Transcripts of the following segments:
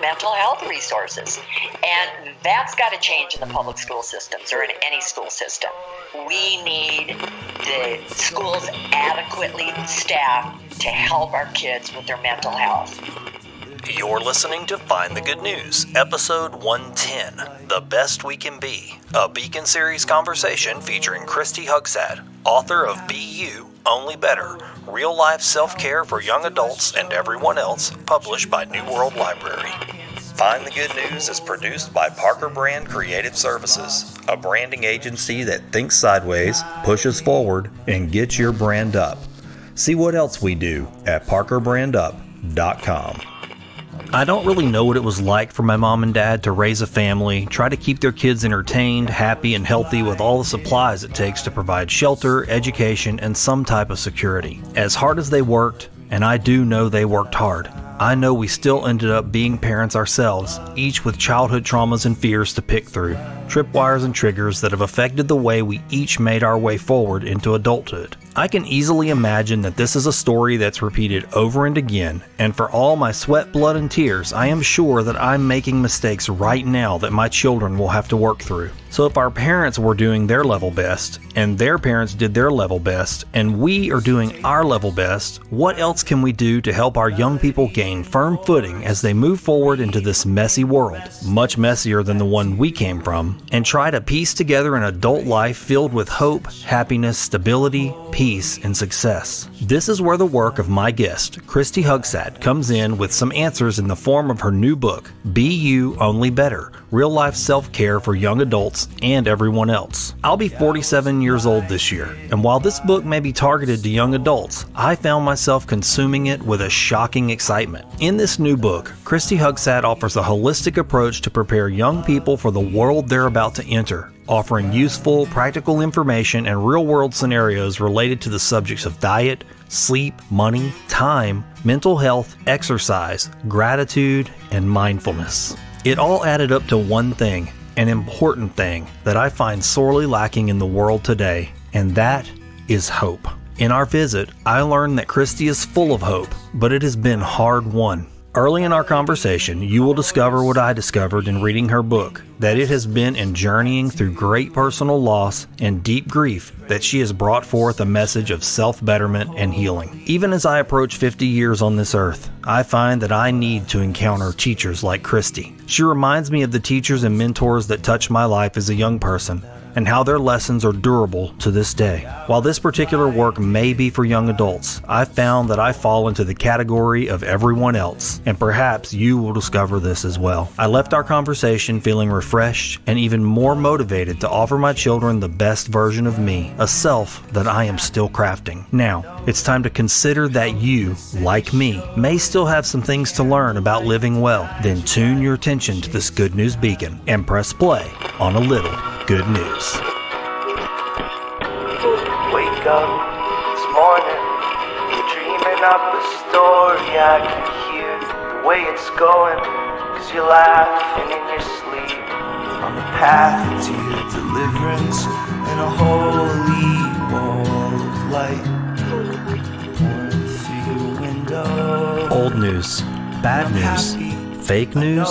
mental health resources. And that's got to change in the public school systems or in any school system. We need the schools adequately staffed to help our kids with their mental health. You're listening to Find the Good News, episode 110, The Best We Can Be, a Beacon Series conversation featuring Kristi Hugstad, author of Be You, Only Better, Real-Life Self-Care for Young Adults and Everyone Else, published by New World Library. Find the Good News is produced by Parker Brand Creative Services, a branding agency that thinks sideways, pushes forward, and gets your brand up. See what else we do at parkerbrandup.com. I don't really know what it was like for my mom and dad to raise a family, try to keep their kids entertained, happy, and healthy with all the supplies it takes to provide shelter, education, and some type of security. As hard as they worked, and I do know they worked hard, I know we still ended up being parents ourselves, each with childhood traumas and fears to pick through, tripwires and triggers that have affected the way we each made our way forward into adulthood. I can easily imagine that this is a story that's repeated over and again, and for all my sweat, blood, and tears, I am sure that I'm making mistakes right now that my children will have to work through. So if our parents were doing their level best, and their parents did their level best, and we are doing our level best, what else can we do to help our young people gain firm footing as they move forward into this messy world, much messier than the one we came from, and try to piece together an adult life filled with hope, happiness, stability, peace, and success? This is where the work of my guest, Kristi Hugstad, comes in with some answers in the form of her new book, Be You, Only Better, Real-Life Self-Care for Young Adults and Everyone Else. I'll be 47 years old this year, and while this book may be targeted to young adults, I found myself consuming it with a shocking excitement. In this new book, Kristi Hugstad offers a holistic approach to prepare young people for the world they're about to enter, offering useful, practical information and real-world scenarios related to the subjects of diet, sleep, money, time, mental health, exercise, gratitude, and mindfulness. It all added up to one thing, an important thing that I find sorely lacking in the world today, and that is hope. In our visit, I learned that Kristi is full of hope, but it has been hard-won. Early in our conversation, you will discover what I discovered in reading her book, that it has been in journeying through great personal loss and deep grief that she has brought forth a message of self-betterment and healing. Even as I approach 50 years on this earth, I find that I need to encounter teachers like Kristi. She reminds me of the teachers and mentors that touched my life as a young person, and how their lessons are durable to this day. While this particular work may be for young adults, I've found that I fall into the category of everyone else, and perhaps you will discover this as well. I left our conversation feeling refreshed and even more motivated to offer my children the best version of me, a self that I am still crafting. Now, it's time to consider that you, like me, may still have some things to learn about living well. Then tune your attention to this Good News Beacon and press play on a little good news. Wake up this morning, dreaming up a story. I can hear the way it's going, 'cause you're laughing in your sleep. On the path to deliverance and a holy wall of light pouring through your window. Old news, bad news, fake news.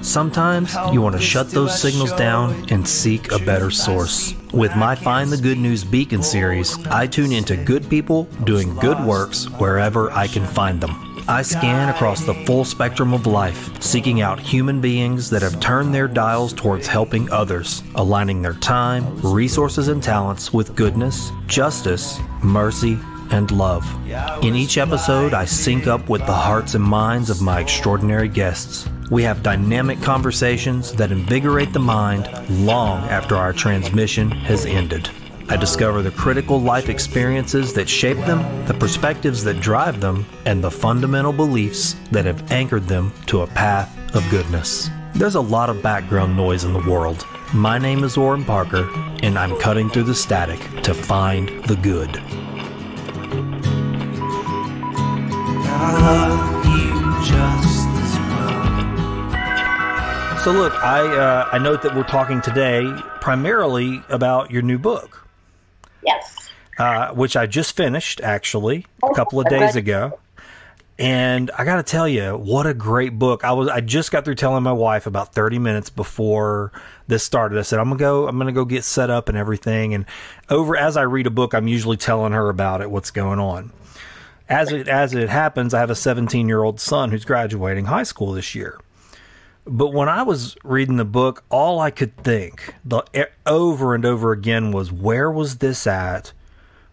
Sometimes you want to shut those signals down and seek a better source. With my Find the Good News Beacon series, I tune into good people doing good works wherever I can find them. I scan across the full spectrum of life, seeking out human beings that have turned their dials towards helping others, aligning their time, resources, and talents with goodness, justice, mercy, and love. In each episode, I sync up with the hearts and minds of my extraordinary guests. We have dynamic conversations that invigorate the mind long after our transmission has ended. I discover the critical life experiences that shape them, the perspectives that drive them, and the fundamental beliefs that have anchored them to a path of goodness. There's a lot of background noise in the world. My name is Orrin Parker, and I'm cutting through the static to find the good. I love you just as well. So look, I note that we're talking today primarily about your new book. Yes. Which I just finished, actually, a couple of days ago. And I got to tell you, what a great book. I just got through telling my wife about 30 minutes before this started. I said, I'm going to go get set up and everything. And as I read a book, I'm usually telling her about it, what's going on. As it happens, I have a 17-year-old son who's graduating high school this year. But when I was reading the book, all I could think over and over again was, where was this at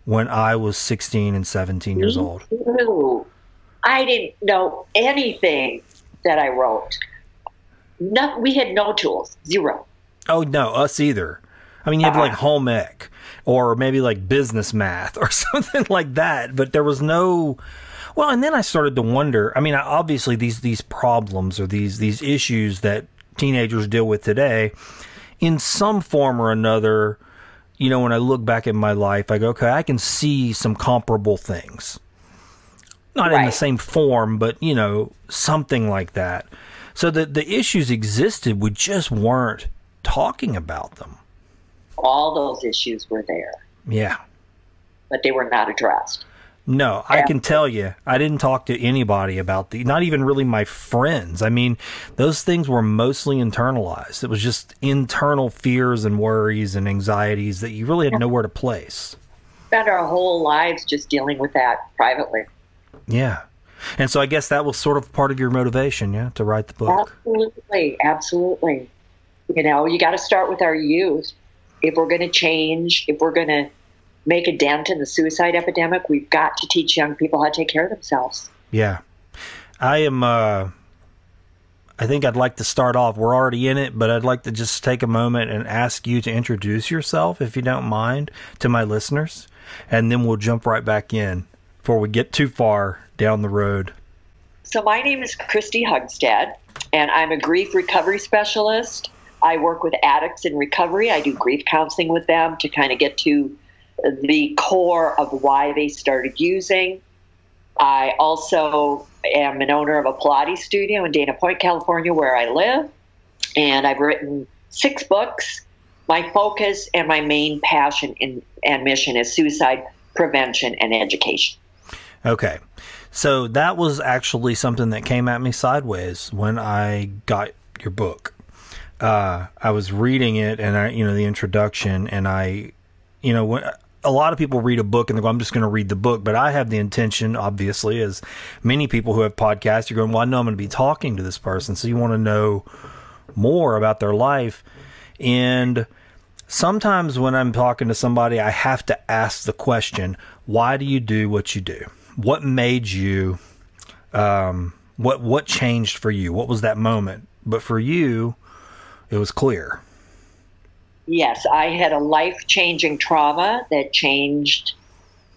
when I was 16 and 17 years old? Too. I didn't know anything that I wrote. No, we had no tools. Zero. Oh, no, us either. I mean, you had like home ec or maybe like business math or something like that. But there was no... Well, and then I started to wonder, I mean, obviously these problems or these issues that teenagers deal with today, in some form or another, you know, when I look back at my life, I go, okay, I can see some comparable things. Not in the same form, but, you know, something like that. So the issues existed, we just weren't talking about them. All those issues were there. Yeah. But they were not addressed. No, I can tell you, I didn't talk to anybody about not even really my friends. I mean, those things were mostly internalized. It was just internal fears and worries and anxieties that you really had nowhere to place. Spent our whole lives just dealing with that privately. Yeah. And so I guess that was sort of part of your motivation, yeah, to write the book. Absolutely, absolutely. You know, you got to start with our youth. If we're going to change, if we're going to make a dent in the suicide epidemic, we've got to teach young people how to take care of themselves. Yeah. I think I'd like to start off, we're already in it, but I'd like to just take a moment and ask you to introduce yourself, if you don't mind, to my listeners, and then we'll jump right back in before we get too far down the road. So my name is Kristi Hugstad, and I'm a grief recovery specialist. I work with addicts in recovery. I do grief counseling with them to kind of get to the core of why they started using. I also am an owner of a Pilates studio in Dana Point, California, where I live. And I've written 6 books. My focus and my main passion and mission is suicide prevention and education. Okay. So that was actually something that came at me sideways when I got your book. I was reading it and the introduction, and when a lot of people read a book and they go, I'm just going to read the book. But I have the intention, obviously, as many people who have podcasts, you're going, well, I know I'm going to be talking to this person. So you want to know more about their life. And sometimes when I'm talking to somebody, I have to ask the question, why do you do what you do? What made you, what changed for you? What was that moment? But for you, it was clear. Yes, I had a life-changing trauma that changed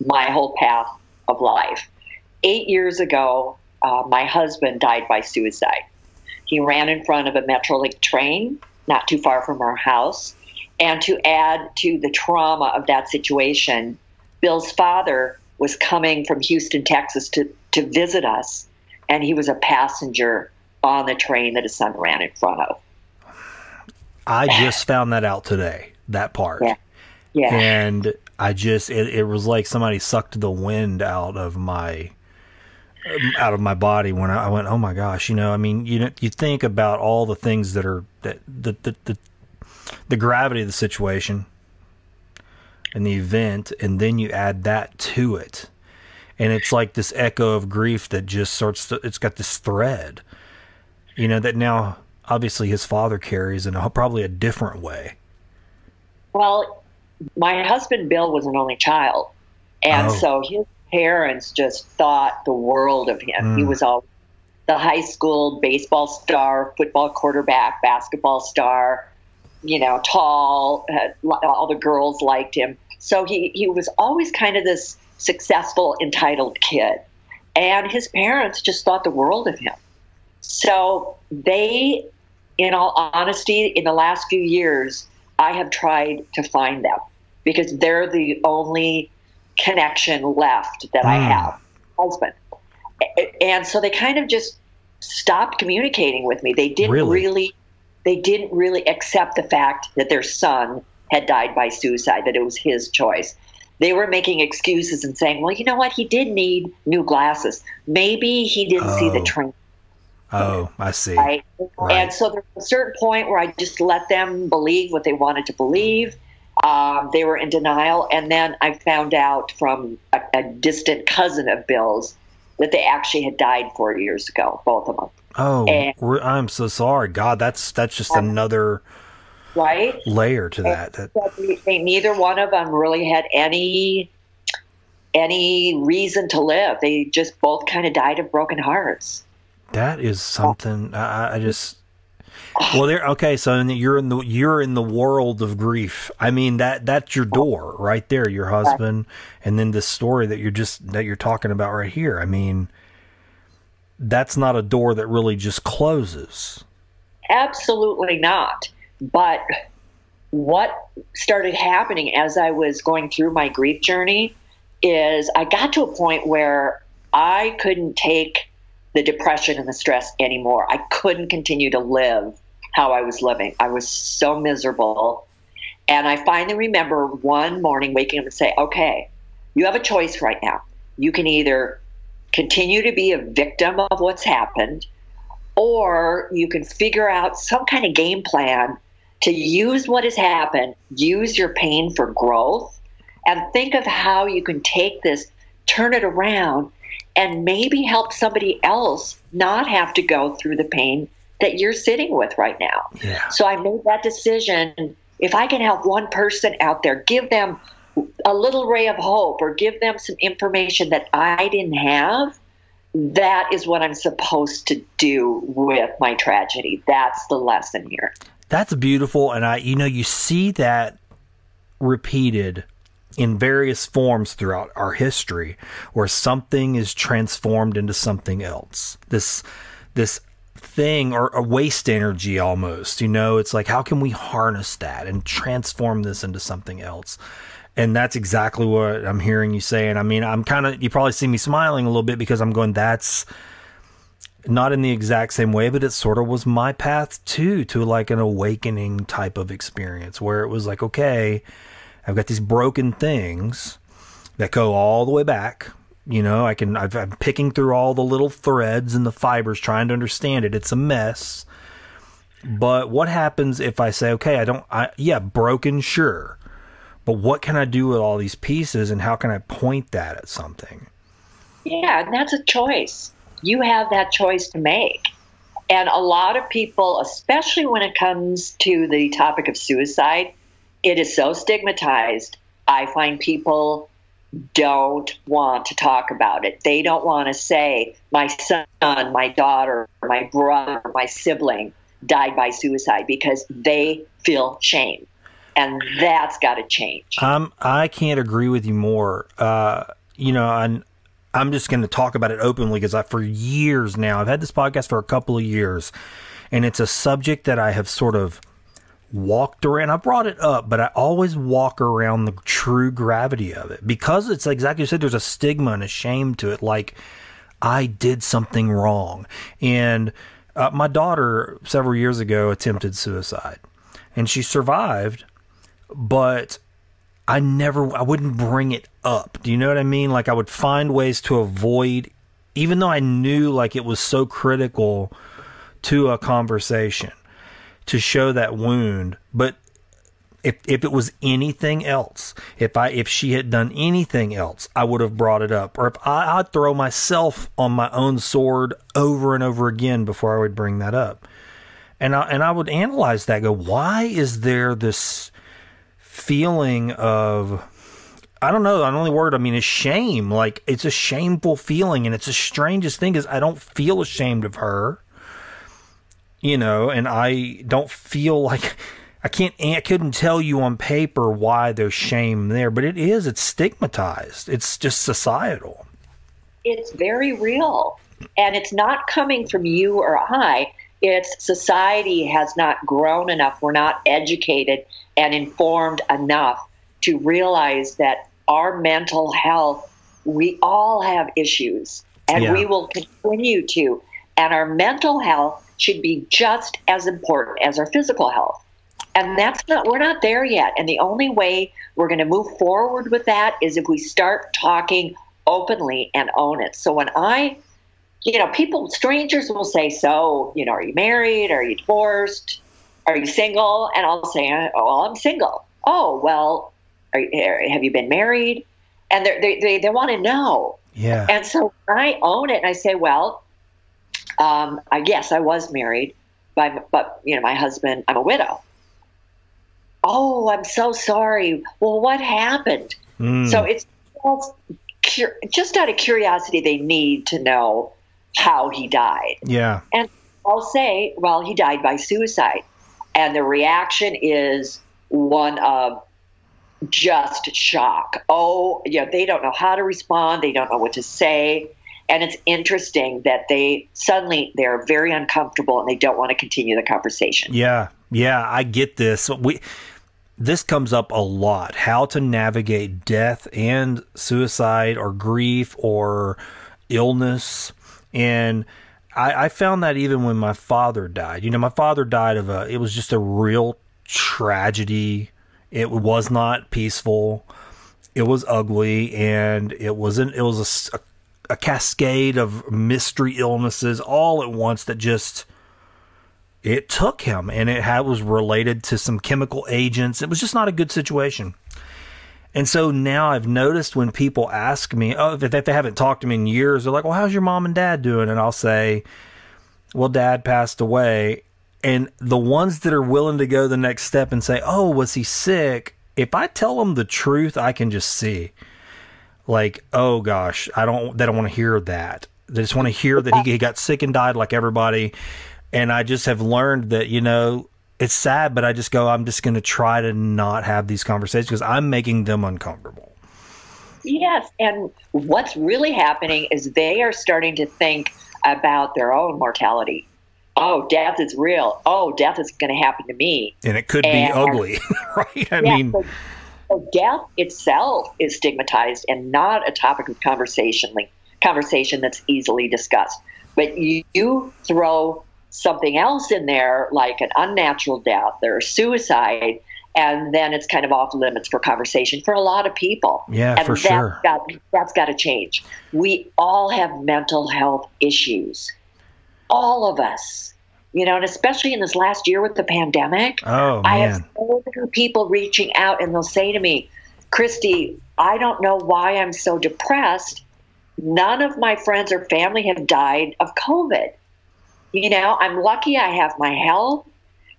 my whole path of life. 8 years ago, my husband died by suicide. He ran in front of a Metrolink train, not too far from our house. And to add to the trauma of that situation, Bill's father was coming from Houston, Texas to visit us, and he was a passenger on the train that his son ran in front of. I just found that out today, that part. Yeah. And I just, it was like somebody sucked the wind out of my body when I went, oh my gosh, I mean, you think about all the things that are, the gravity of the situation and the event, and then you add that to it. And it's like this echo of grief that just starts to, it's got this thread, that now obviously his father carries in probably a different way. Well, my husband, Bill, was an only child. And so his parents just thought the world of him. He was all the high school baseball star, football quarterback, basketball star, tall. All the girls liked him. So he was always kind of this successful, entitled kid. And his parents just thought the world of him. So they, in all honesty, in the last few years, I have tried to find them because they're the only connection left that I have, husband. And so they kind of just stopped communicating with me. They didn't really accept the fact that their son had died by suicide, that it was his choice. they were making excuses and saying, well, you know what? He did need new glasses. Maybe he didn't see the train. Oh, I see. Right? Right. And so there was a certain point where I just let them believe what they wanted to believe. They were in denial. And then I found out from a distant cousin of Bill's that they actually had died 4 years ago, both of them. Oh, and, I'm so sorry. God, that's just another right layer to that. Neither one of them really had any reason to live. They just both kind of died of broken hearts. That is something I just. Well, okay. So you're in the world of grief. I mean that's your door right there. Your husband, and then this story that you're talking about right here. I mean, that's not a door that really just closes. Absolutely not. But what started happening as I was going through my grief journey is I got to a point where I couldn't take the depression and the stress anymore. I couldn't continue to live how I was living. I was so miserable. And I finally remember one morning waking up and say, okay, you have a choice right now. You can either continue to be a victim of what's happened, or you can figure out some kind of game plan to use what has happened, use your pain for growth, and think of how you can take this, turn it around, and maybe help somebody else not have to go through the pain that you're sitting with right now. Yeah. So I made that decision. If I can help one person out there, give them a little ray of hope or give them some information that I didn't have, that is what I'm supposed to do with my tragedy. That's the lesson here. That's beautiful. And you see that repeated in various forms throughout our history, where something is transformed into something else. This thing, or a waste energy almost, it's like, how can we harness that and transform this into something else? And that's exactly what I'm hearing you saying. I mean, you probably see me smiling a little bit because I'm going, that's not in the exact same way, but it sort of was my path too, to like an awakening type of experience where it was like, okay, I've got these broken things that go all the way back. I'm picking through all the little threads and the fibers, trying to understand it. It's a mess. But what happens if I say, okay, broken, sure. But what can I do with all these pieces, and how can I point that at something? Yeah, and that's a choice. You have that choice to make. And a lot of people, especially when it comes to the topic of suicide, it is so stigmatized. I find people don't want to talk about it. They don't want to say, my son, my daughter, my brother, my sibling died by suicide, because they feel shame. And that's got to change. I can't agree with you more. I'm just going to talk about it openly because for years now, I've had this podcast for a couple of years, and it's a subject that I have sort of walked around. I brought it up, but I always walk around the true gravity of it, because it's exactly what you said. There's a stigma and a shame to it. Like, I did something wrong. And my daughter several years ago attempted suicide, and she survived, but I wouldn't bring it up. Do you know what I mean? Like, I would find ways to avoid, even though I knew like it was so critical to a conversation, to show that wound. But if it was anything else, if she had done anything else, I would have brought it up. Or if I'd throw myself on my own sword over and over again before I would bring that up. And I would analyze that, go, why is there this feeling of, I don't know, the only word is shame. Like, it's a shameful feeling, and it's the strangest thing is I don't feel ashamed of her, and I don't feel like I couldn't tell you on paper why there's shame there, but it's stigmatized. It's just societal. It's very real, and it's not coming from you or I. It's society has not grown enough. We're not educated and informed enough to realize that our mental health, we all have issues, and we will continue to. And our mental health should be just as important as our physical health. And we're not there yet. And the only way we're going to move forward with that is if we start talking openly and own it. So when strangers will say, so, are you married? Are you divorced? Are you single? And I'll say, oh, I'm single. Oh, well, have you been married? And they want to know. Yeah. And so I own it and I say, well, yes, I was married, but my husband, I'm a widow. Oh, I'm so sorry. Well, what happened? So it's just out of curiosity, they need to know how he died. Yeah. And I'll say, well, he died by suicide. And the reaction is one of just shock. Oh, they don't know how to respond. They don't know what to say. And it's interesting that they're very uncomfortable and they don't want to continue the conversation. Yeah. Yeah. I get this. This comes up a lot, how to navigate death and suicide or grief or illness. And I found that even when my father died. My father died it was just a real tragedy. It was not peaceful. It was ugly, and it was a cascade of mystery illnesses all at once that just, it took him, and it was related to some chemical agents. It was just not a good situation. And so now I've noticed when people ask me, if they haven't talked to me in years, they're like, well, how's your mom and dad doing? And I'll say, well, dad passed away. And the ones that are willing to go the next step and say, oh, was he sick? If I tell them the truth, I can just see, like, oh gosh, they don't want to hear that. They just want to hear that he got sick and died like everybody. And I just have learned that, it's sad, but I'm just going to try to not have these conversations because I'm making them uncomfortable. Yes. And what's really happening is they are starting to think about their own mortality. Oh, death is real. Oh, death is going to happen to me. And it could be ugly, right? I mean, so death itself is stigmatized and not a topic of conversation that's easily discussed. But you throw something else in there, like an unnatural death or suicide, and then it's kind of off limits for conversation for a lot of people. Yeah, and for sure. That's got to change. We all have mental health issues. All of us, and especially in this last year with the pandemic. Oh, man. I have so many people reaching out and they'll say to me, Kristi, I don't know why I'm so depressed. None of my friends or family have died of COVID. I'm lucky I have my health.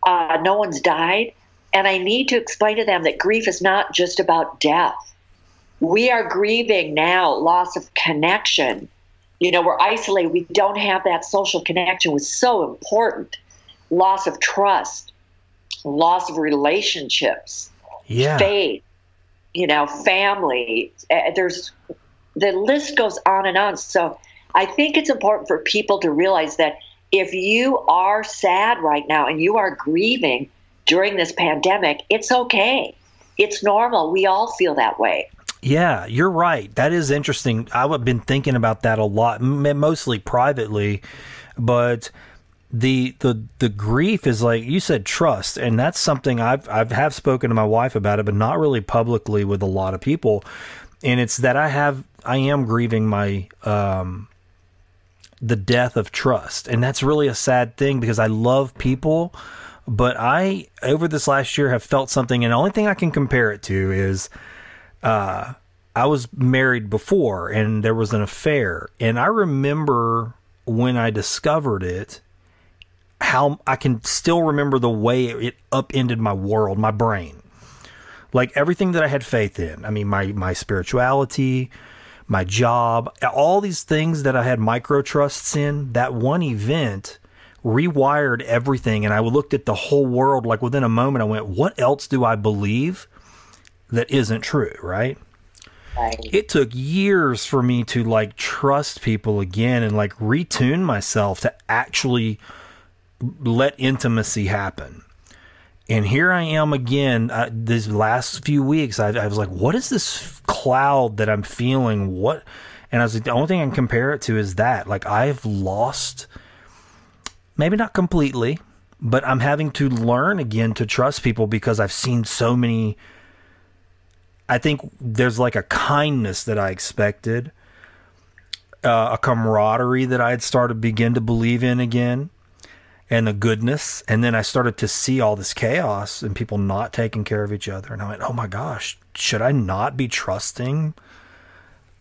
No one's died. And I need to explain to them that grief is not just about death. We are grieving now loss of connection. We're isolated. We don't have that social connection was so important. Loss of trust, loss of relationships, faith, family. The list goes on and on. So I think it's important for people to realize that if you are sad right now and you are grieving during this pandemic, it's okay. It's normal. We all feel that way. Yeah, you're right. That is interesting. I've been thinking about that a lot, mostly privately, but the grief is, like you said, trust, and that's something I've spoken to my wife about it, but not really publicly with a lot of people. And it's that I am grieving my the death of trust, and that's really a sad thing because I love people, but I over this last year have felt something, and the only thing I can compare it to is. I was married before and there was an affair, and I remember when I discovered it, how I can still remember the way it upended my world, my brain, like everything that I had faith in. I mean, my spirituality, my job, all these things that I had micro trusts in, that one event rewired everything. And I looked at the whole world, like within a moment, I went, what else do I believe that isn't true, right? Right. It took years for me to like trust people again and like retune myself to actually let intimacy happen. And here I am again. These last few weeks, I was like, what is this cloud that I'm feeling? What? And I was like, the only thing I can compare it to is that, like, I've lost, maybe not completely, but I'm having to learn again to trust people because I've seen so many. I think there's like a kindness that I expected, a camaraderie that I had started to begin to believe in again, and the goodness. And then I started to see all this chaos and people not taking care of each other. And I went, oh my gosh, should I not be trusting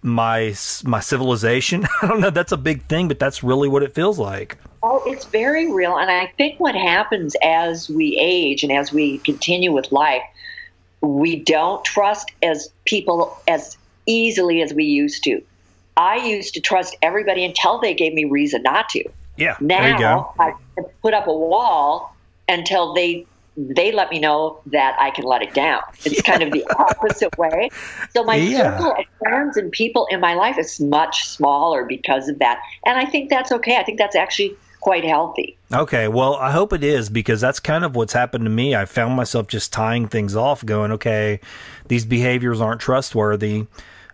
my civilization? I don't know. That's a big thing, but that's really what it feels like. Oh, it's very real. And I think what happens as we age and as we continue with life, we don't trust as people as easily as we used to. I used to trust everybody until they gave me reason not to. Yeah. There you go. Now I put up a wall until they let me know that I can let it down. It's kind of the opposite way. So my circle of friends and people in my life is much smaller because of that. And I think that's okay. I think that's actually quite healthy. Okay, well, I hope it is, because that's kind of what's happened to me. I found myself just tying things off, going, okay, these behaviors aren't trustworthy.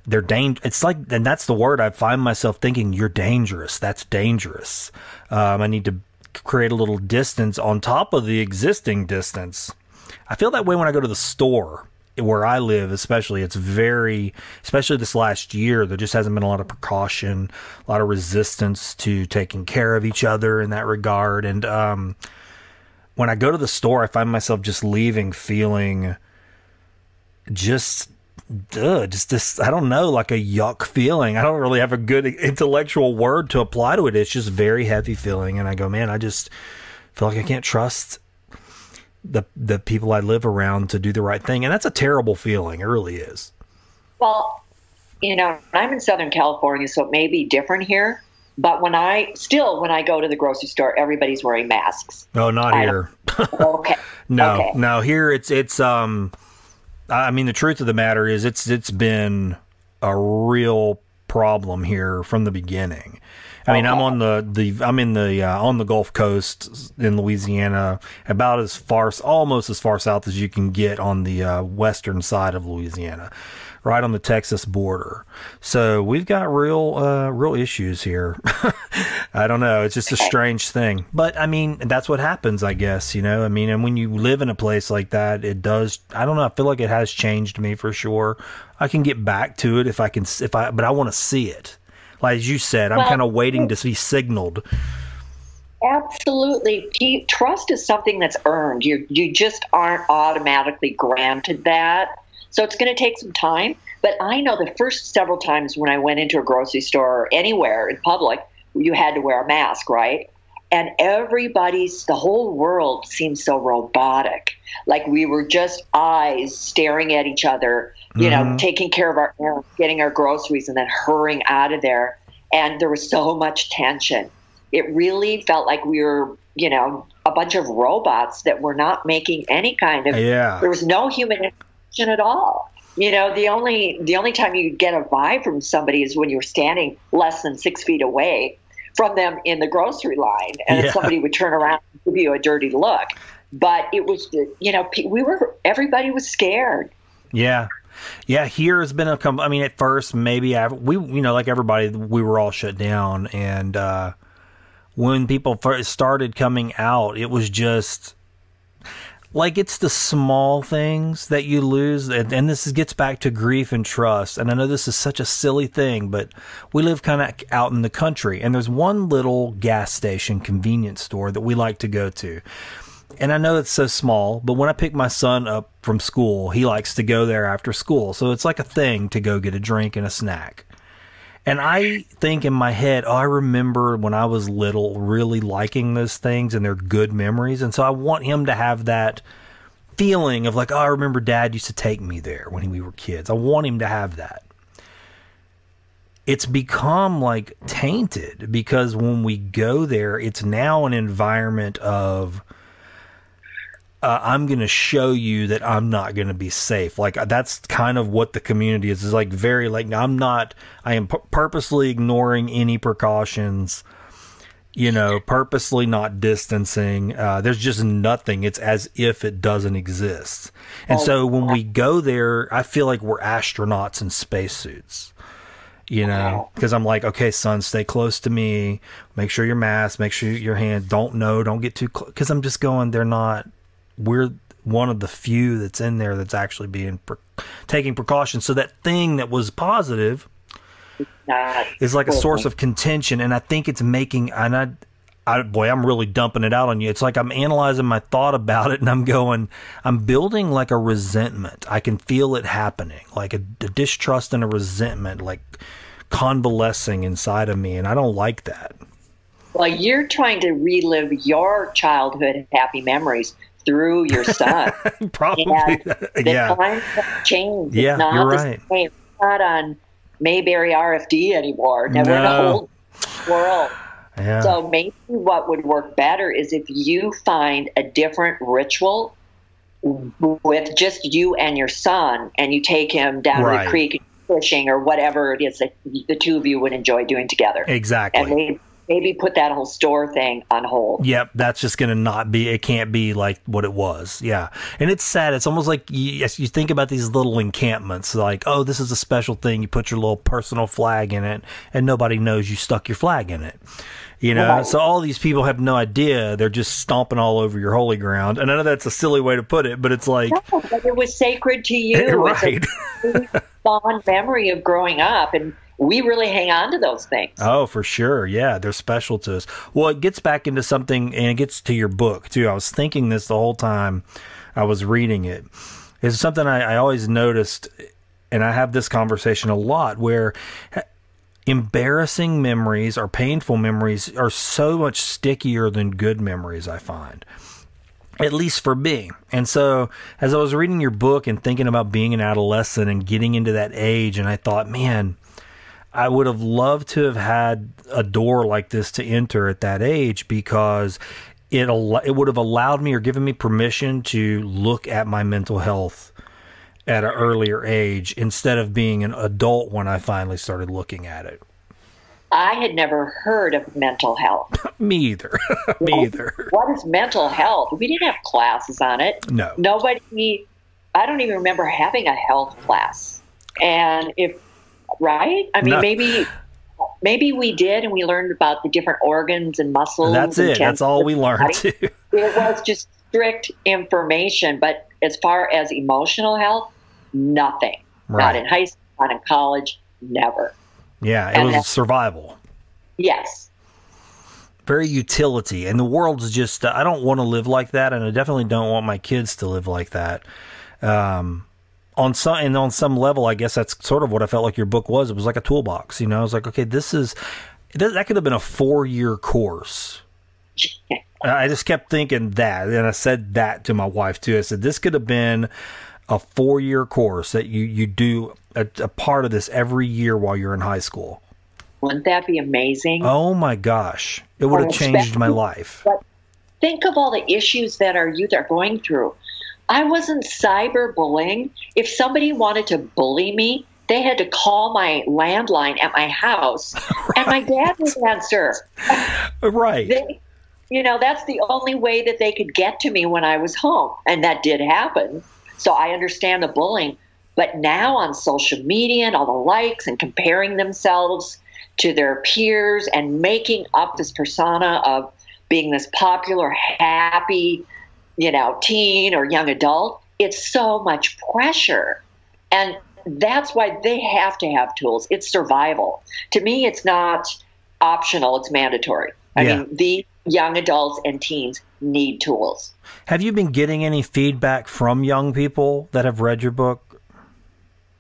They're dangerous. It's like, and that's the word I find myself thinking, you're dangerous. That's dangerous. I need to create a little distance on top of the existing distance. I feel that way when I go to the store where I live, especially. It's especially this last year, there just hasn't been a lot of precaution, a lot of resistance to taking care of each other in that regard. And when I go to the store, I find myself just leaving feeling just this, I don't know, like a yuck feeling. I don't really have a good intellectual word to apply to it. It's just very heavy feeling. And I go, man, I just feel like I can't trust the people I live around to do the right thing. And that's a terrible feeling. It really is. Well, I'm in Southern California, so it may be different here. But when I go to the grocery store, everybody's wearing masks. No, not here. Okay. No, here it's I mean, the truth of the matter is it's been a real problem here from the beginning. I mean, I'm on on the Gulf Coast in Louisiana, about almost as far south as you can get on the western side of Louisiana, right on the Texas border. So we've got real issues here. I don't know. It's just a strange thing, but I mean, that's what happens, I guess. I mean, and when you live in a place like that, it does. I don't know. I feel like it has changed me for sure. I can get back to it but I want to see it. Like, as you said, I'm kind of waiting to be signaled. Absolutely. Trust is something that's earned. You just aren't automatically granted that. So it's going to take some time. But I know the first several times when I went into a grocery store or anywhere in public, you had to wear a mask, right? And the whole world seemed so robotic. Like we were just eyes staring at each other, taking care of our errands, getting our groceries, and then hurrying out of there. And there was so much tension. It really felt like we were, a bunch of robots that were not making any kind of, there was no human interaction at all. The only time you get a vibe from somebody is when you were standing less than 6 feet away from them in the grocery line, and then somebody would turn around and give you a dirty look. But it was, everybody was scared. Yeah. Yeah, here has been I mean, at first, maybe like everybody, we were all shut down. And when people first started coming out, it was just like, it's the small things that you lose. And this gets back to grief and trust. And I know this is such a silly thing, but we live kind of out in the country. And there's one little gas station convenience store that we like to go to. And I know it's so small, but when I pick my son up from school, he likes to go there after school. So it's like a thing to go get a drink and a snack. And I think in my head, I remember when I was little really liking those things, and they're good memories. And so I want him to have that feeling of like, I remember Dad used to take me there when we were kids. I want him to have that. It's become like tainted because when we go there, it's now an environment of, I'm going to show you that I'm not going to be safe. Like, that's kind of what the community is. It's like very like, I am purposely ignoring any precautions, purposely not distancing. There's just nothing. It's as if it doesn't exist. And so when we go there, I feel like we're astronauts in spacesuits. You know, because I'm like, okay, son, stay close to me. Make sure your mask, make sure your hand, don't get too close. Because I'm just going, we're one of the few that's in there that's actually taking precautions. So that thing that was positive is like a source of contention. And I think it's making, and boy, I'm really dumping it out on you. It's like I'm analyzing my thought about it, and I'm building like a resentment. I can feel it happening, like a distrust and a resentment, like convalescing inside of me, and I don't like that. Well, you're trying to relive your childhood happy memories through your son. Probably, the times have changed. Yeah, it's not you're the right. same. It's not on Mayberry RFD anymore. Now we're in a whole world. Yeah. So maybe what would work better is if you find a different ritual with just you and your son, and you take him down to the creek fishing or whatever it is that the two of you would enjoy doing together. Exactly. And maybe put that whole store thing on hold. Yep, that's just going to not be, it can't be like what it was. Yeah. And it's sad. It's almost like you think about these little encampments, like, oh, this is a special thing. You put your little personal flag in it, and nobody knows you stuck your flag in it. You know, right. So all these people have no idea. They're just stomping all over your holy ground. And I know that's a silly way to put it, but it's like... No, but it was sacred to you. Right. It's a fond memory of growing up, and we really hang on to those things. Oh, for sure. Yeah, they're special to us. Well, it gets back into something, and it gets to your book, too. I was thinking this the whole time I was reading it. It's something I always noticed, and I have this conversation a lot, where... embarrassing memories or painful memories are so much stickier than good memories, I find. At least for me. And so, as I was reading your book and thinking about being an adolescent and getting into that age, and I thought, man, I would have loved to have had a door like this to enter at that age, because it would have allowed me or given me permission to look at my mental health at an earlier age instead of being an adult when I finally started looking at it. I had never heard of mental health. Me either. Me either. What is mental health? We didn't have classes on it. No. I don't even remember having a health class. And right? I mean, no. Maybe we did, and we learned about the different organs and muscles. That's it. That's all we learned, too. It was just strict information. But as far as emotional health, nothing. Right. Not in high school, not in college, never. Yeah, it was survival. Yes. Very utility. And the world's just, I don't want to live like that, and I definitely don't want my kids to live like that. On some level, I guess that's sort of what I felt like your book was. It was like a toolbox, you know? I was like, okay, that could have been a 4-year course. I just kept thinking that, and I said that to my wife, too. I said, this could have been a 4-year course that you do a part of this every year while you're in high school. Wouldn't that be amazing? Oh my gosh. It would have changed my life. But think of all the issues that our youth are going through. I wasn't cyberbullying. If somebody wanted to bully me, they had to call my landline at my house, right. And my dad would answer. Right. That's the only way that they could get to me when I was home. And that did happen. So I understand the bullying. But now on social media and all the likes and comparing themselves to their peers and making up this persona of being this popular, happy, teen or young adult, it's so much pressure. And that's why they have to have tools. It's survival. To me, it's not optional. It's mandatory. I mean, the young adults and teens need tools. Have you been getting any feedback from young people that have read your book?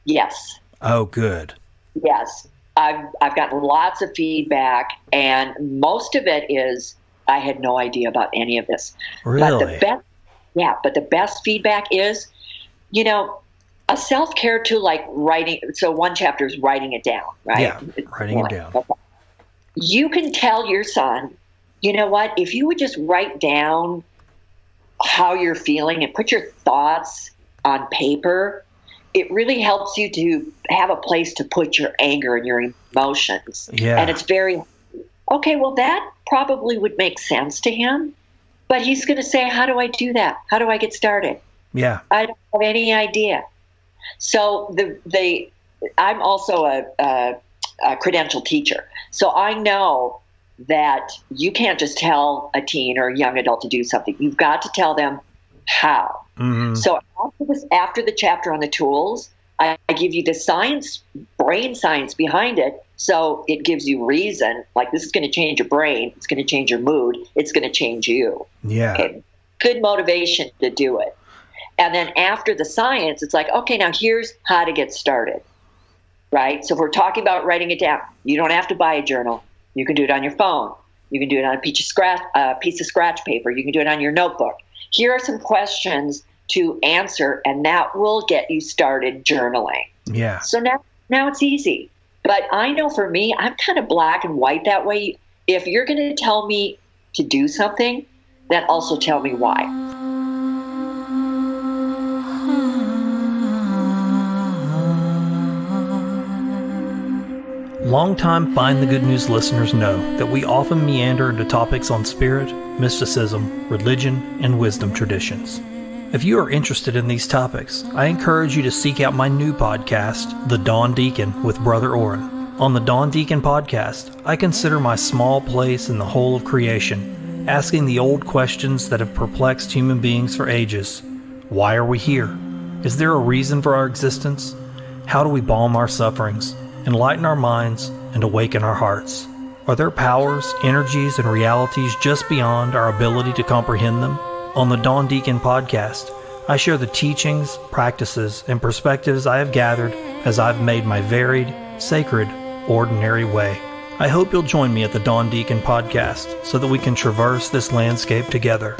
Yes. Oh, good. Yes. I've gotten lots of feedback, and most of it is, I had no idea about any of this. Really? But the best feedback is, a self-care tool like writing. So one chapter is writing it down, right? Yeah, writing it down. Okay. You can tell your son, you know what, if you would just write down how you're feeling and put your thoughts on paper, it really helps you to have a place to put your anger and your emotions. Yeah. And it's okay, well, that probably would make sense to him, but he's going to say, how do I do that? How do I get started? Yeah. I don't have any idea. So I'm also a credentialed teacher. So I know that you can't just tell a teen or a young adult to do something. You've got to tell them how. Mm-hmm. So after the chapter on the tools, I give you the science, brain science behind it. So it gives you reason, like this is going to change your brain. It's going to change your mood. It's going to change you. Yeah. Okay. Good motivation to do it. And then after the science, it's like, okay, now here's how to get started. Right? So if we're talking about writing it down, you don't have to buy a journal. You can do it on your phone. You can do it on a piece of scratch paper. You can do it on your notebook. Here are some questions to answer, and that will get you started journaling. Yeah. So now it's easy. But I know for me, I'm kind of black and white that way. If you're going to tell me to do something, then also tell me why. Longtime Find the Good News listeners know that we often meander into topics on spirit, mysticism, religion, and wisdom traditions. If you are interested in these topics, I encourage you to seek out my new podcast, The Dawn Deacon with Brother Orrin. On the Dawn Deacon podcast, I consider my small place in the whole of creation, asking the old questions that have perplexed human beings for ages. Why are we here? Is there a reason for our existence? How do we balm our sufferings, enlighten our minds, and awaken our hearts? Are there powers, energies, and realities just beyond our ability to comprehend them? On the Dawn Deacon podcast, I share the teachings, practices, and perspectives I have gathered as I've made my varied, sacred, ordinary way. I hope you'll join me at the Dawn Deacon podcast so that we can traverse this landscape together.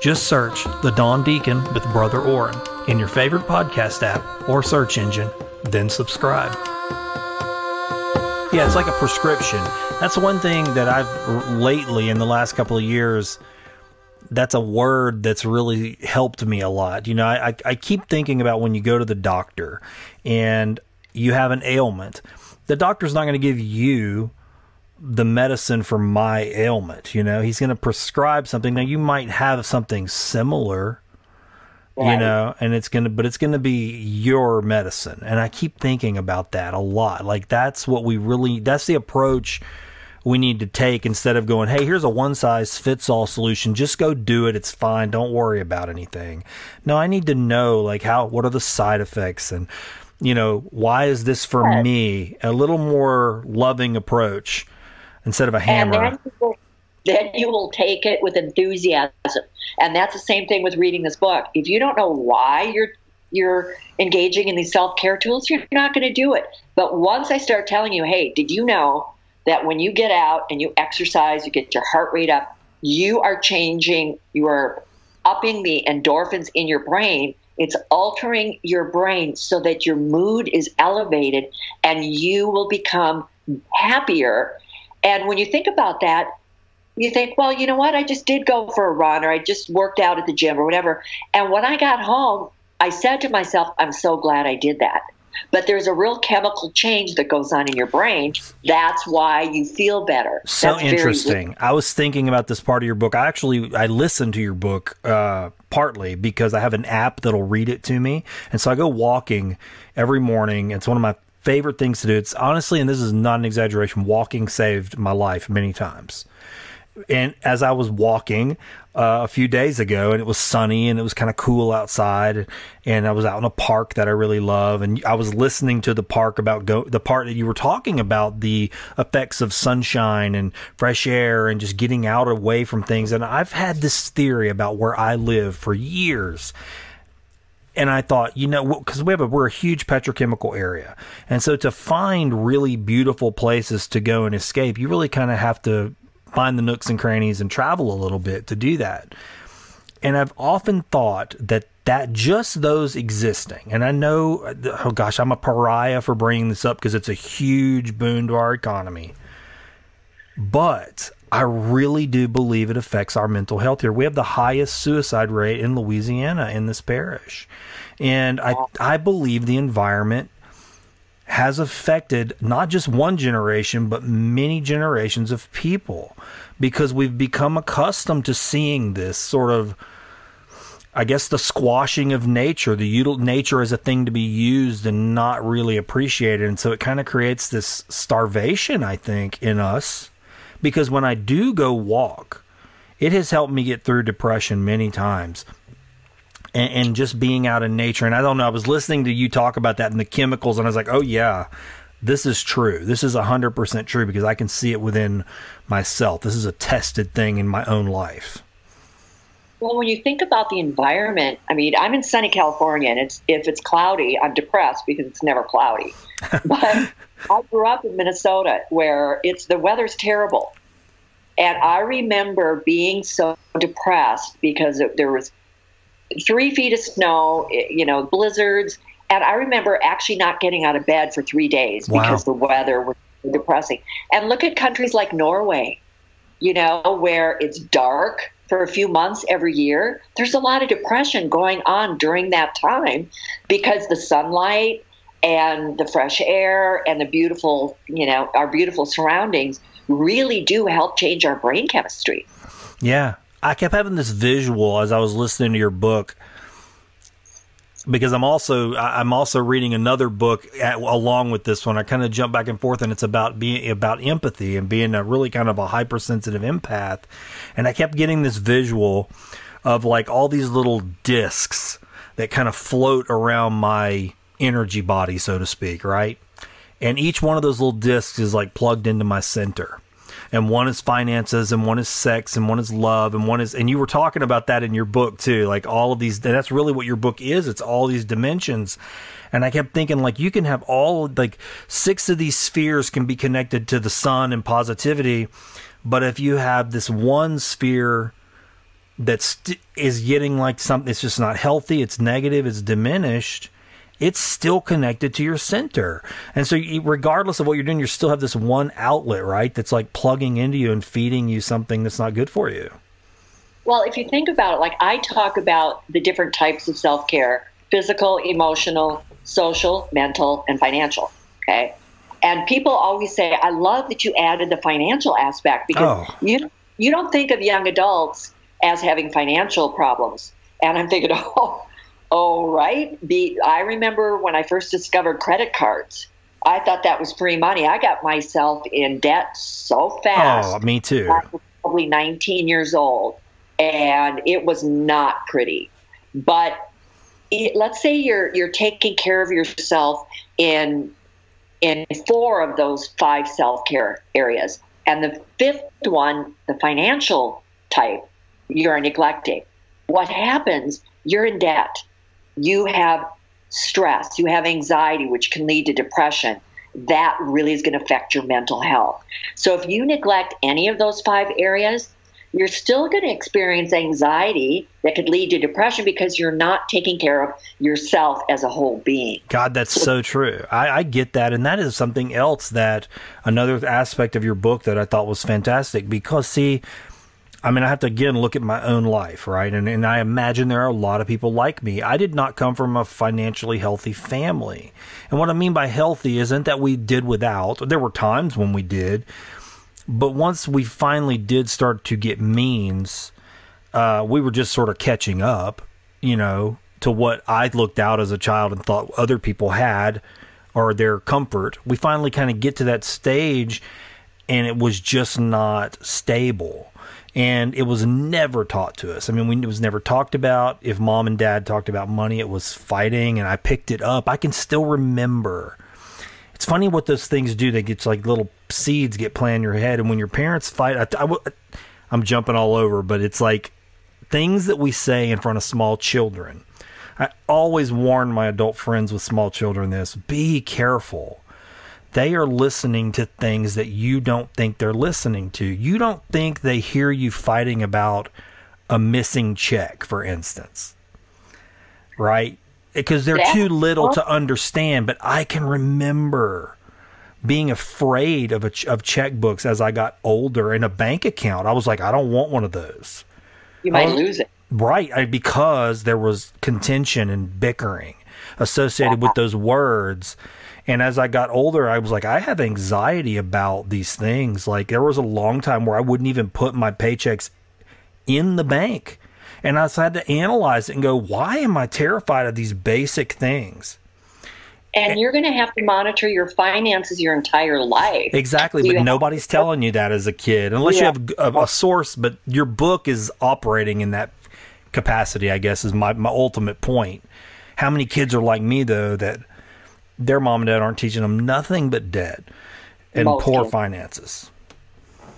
Just search The Dawn Deacon with Brother Orrin in your favorite podcast app or search engine, then subscribe. Yeah, it's like a prescription. That's one thing that I've lately, in the last couple of years, that's a word that's really helped me a lot. You know, I keep thinking about when you go to the doctor and you have an ailment, the doctor's not going to give you the medicine for my ailment. You know, he's going to prescribe something. Now, you might have something similar, right, you know, and it's going to be your medicine. And I keep thinking about that a lot. Like, that's the approach we need to take, instead of going, hey, here's a one-size-fits-all solution. Just go do it. It's fine. Don't worry about anything. No, I need to know, like, what are the side effects, and, you know, why is this for me? A little more loving approach instead of a hammer. And then you will take it with enthusiasm. And that's the same thing with reading this book. If you don't know why you're engaging in these self-care tools, you're not going to do it. But once I start telling you, hey, did you know that when you get out and you exercise, you get your heart rate up, you are upping the endorphins in your brain. It's altering your brain so that your mood is elevated and you will become happier. And when you think about that, you think, well, you know what? I just did go for a run, or I just worked out at the gym or whatever. And when I got home, I said to myself, I'm so glad I did that. But there's a real chemical change that goes on in your brain. That's why you feel better. So interesting. I was thinking about this part of your book. I listened to your book partly because I have an app that'll read it to me. And so I go walking every morning. It's one of my favorite things to do. It's honestly, and this is not an exaggeration, walking saved my life many times. And as I was walking a few days ago, and it was sunny and it was kind of cool outside, and I was out in a park that I really love, and I was listening to the part that you were talking about, the effects of sunshine and fresh air and just getting out away from things. And I've had this theory about where I live for years. And I thought, you know, because we're a huge petrochemical area. And so to find really beautiful places to go and escape, you really kind of have to find the nooks and crannies and travel a little bit to do that. And I've often thought that just those existing, and I know, oh gosh, I'm a pariah for bringing this up because it's a huge boon to our economy, but I really do believe it affects our mental health here. We have the highest suicide rate in Louisiana in this parish. And I believe the environment has affected not just one generation, but many generations of people, because we've become accustomed to seeing this sort of, I guess, the squashing of nature, nature as a thing to be used and not really appreciated. And so it kind of creates this starvation, I think, in us, because when I do go walk, it has helped me get through depression many times. And just being out in nature. And I don't know, I was listening to you talk about that and the chemicals, and I was like, oh yeah, this is true. This is 100% true, because I can see it within myself. This is a tested thing in my own life. Well, when you think about the environment, I mean, I'm in sunny California, and if it's cloudy, I'm depressed because it's never cloudy. But I grew up in Minnesota, where the weather's terrible. And I remember being so depressed because there was 3 feet of snow, blizzards. And I remember actually not getting out of bed for 3 days because the weather was depressing. And look at countries like Norway, where it's dark for a few months every year. There's a lot of depression going on during that time because the sunlight and the fresh air and the beautiful, our beautiful surroundings really do help change our brain chemistry. Yeah. I kept having this visual as I was listening to your book, because I'm also reading another book along with this one. I kind of jump back and forth, and it's about empathy and being a really kind of a hypersensitive empath. And I kept getting this visual of like all these little discs that kind of float around my energy body, so to speak, right? And each one of those little discs is like plugged into my center. And one is finances, and one is sex, and one is love, and you were talking about that in your book too, like all of these, that's really what your book is. It's all these dimensions. And I kept thinking, like, you can have like 6 of these spheres can be connected to the sun and positivity. But if you have this one sphere that is getting like something, it's just not healthy, it's negative, it's diminished, it's still connected to your center. And so regardless of what you're doing, you still have this one outlet, right? That's like plugging into you and feeding you something that's not good for you. Well, if you think about it, like I talk about the different types of self-care: physical, emotional, social, mental, and financial. Okay. And people always say, I love that you added the financial aspect, because you don't think of young adults as having financial problems. And I'm thinking, right. I remember when I first discovered credit cards, I thought that was free money. I got myself in debt so fast. Oh, me too. I was probably 19 years old, and it was not pretty. But let's say you're taking care of yourself in 4 of those 5 self-care areas. And the 5th one, the financial type, you're neglecting. What happens? You're in debt. You have stress, you have anxiety, which can lead to depression. That really is going to affect your mental health. So if you neglect any of those 5 areas, you're still going to experience anxiety that could lead to depression, because you're not taking care of yourself as a whole being. God, that's so true. I get that. And that is something else, that another aspect of your book that I thought was fantastic, because see, I mean, I have to, again, look at my own life, right? And I imagine there are a lot of people like me. I did not come from a financially healthy family. And what I mean by healthy isn't that we did without. There were times when we did. But once we finally did start to get means, we were just sort of catching up, to what I looked out as a child and thought other people had, or their comfort. We finally kind of get to that stage, and it was just not stable. And it was never taught to us. I mean, it was never talked about. If mom and dad talked about money, it was fighting, and I picked it up. I can still remember. It's funny what those things do. They get like little seeds get planted in your head. And when your parents fight, I'm jumping all over, but it's like things that we say in front of small children. I always warn my adult friends with small children this: be careful. They are listening to things that you don't think they're listening to. You don't think they hear you fighting about a missing check, for instance, right? Because they're too little to understand. But I can remember being afraid of checkbooks as I got older, and a bank account. I was like, I don't want one of those. You might lose it. Right, because there was contention and bickering associated with those words. And as I got older, I was like, I have anxiety about these things. Like, there was a long time where I wouldn't even put my paychecks in the bank. And I had to analyze it and go, why am I terrified of these basic things? And you're going to have to monitor your finances your entire life. Exactly, but nobody's telling you that as a kid, unless you have a source. But your book is operating in that capacity, I guess, is my ultimate point. How many kids are like me, though, that their mom and dad aren't teaching them nothing but debt and poor finances?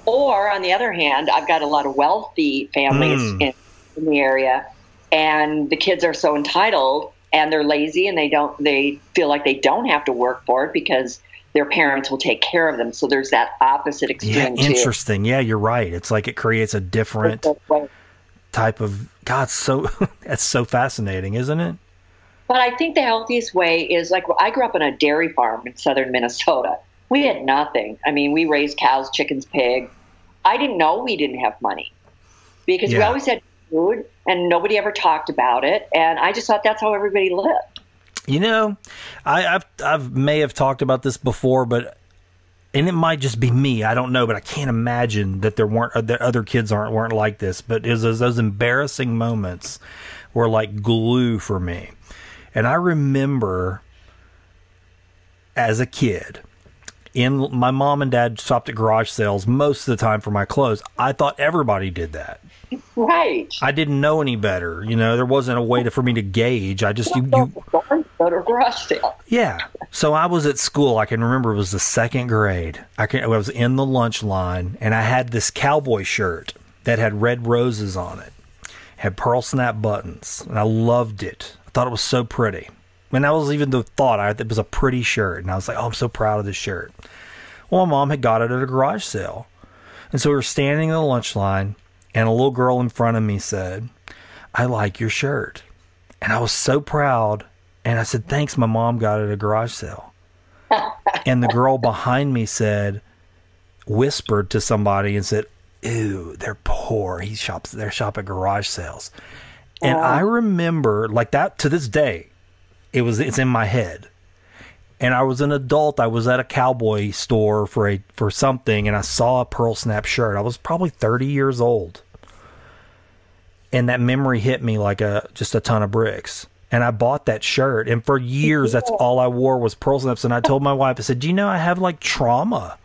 Or, on the other hand, I've got a lot of wealthy families in the area, and the kids are so entitled, and they're lazy, and they feel like they don't have to work for it because their parents will take care of them. So there's that opposite extreme too. Interesting. Yeah, you're right. It's like it creates a different type of God. So that's so fascinating, isn't it? But I think the healthiest way is, like, I grew up on a dairy farm in southern Minnesota. We had nothing. I mean, we raised cows, chickens, pigs. I didn't know we didn't have money because we always had food and nobody ever talked about it. And I just thought that's how everybody lived. You know, I've may have talked about this before, and it might just be me. I don't know, but I can't imagine that that other kids weren't like this. But it was those embarrassing moments were like glue for me. And I remember as a kid, my mom and dad stopped at garage sales most of the time for my clothes. I thought everybody did that. Right. I didn't know any better. You know, there wasn't a way for me to gauge. I just, go to garage sale. Yeah. So I was at school. I can remember it was the second grade. I was in the lunch line, and I had this cowboy shirt that had red roses on it. Had pearl snap buttons, and I loved it. I thought it was so pretty. And that was even the thought. It was a pretty shirt, and I was like, oh, I'm so proud of this shirt. Well, my mom had got it at a garage sale. And so we were standing in the lunch line, and a little girl in front of me said, I like your shirt. And I was so proud. And I said, thanks, my mom got it at a garage sale. And the girl behind me whispered to somebody and said, ew, they're poor. They shop at garage sales. And I remember, like, that to this day, it's in my head. And I was an adult. I was at a cowboy store for something, and I saw a pearl snap shirt. I was probably 30 years old. And that memory hit me like just a ton of bricks. And I bought that shirt. And for years, that's all I wore was pearl snaps. And I told my wife, I said, do you know I have like trauma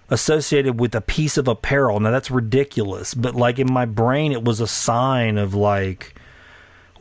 associated with a piece of apparel? Now that's ridiculous. But like in my brain, it was a sign of like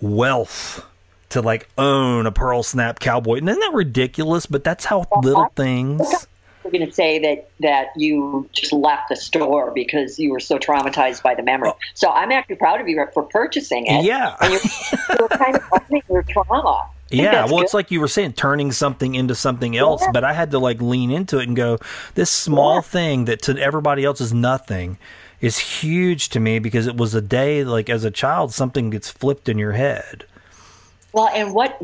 wealth to like own a pearl snap cowboy. And isn't that ridiculous? But that's how little things. We're going to say that you just left the store because you were so traumatized by the memory. So I'm actually proud of you for purchasing it. Yeah. And you were kind of owning your trauma. Yeah, well, it's like you were saying, turning something into something else. Yeah. But I had to like lean into it and go, this small thing that to everybody else is nothing is huge to me because it was a day, like as a child, something gets flipped in your head. Well, and what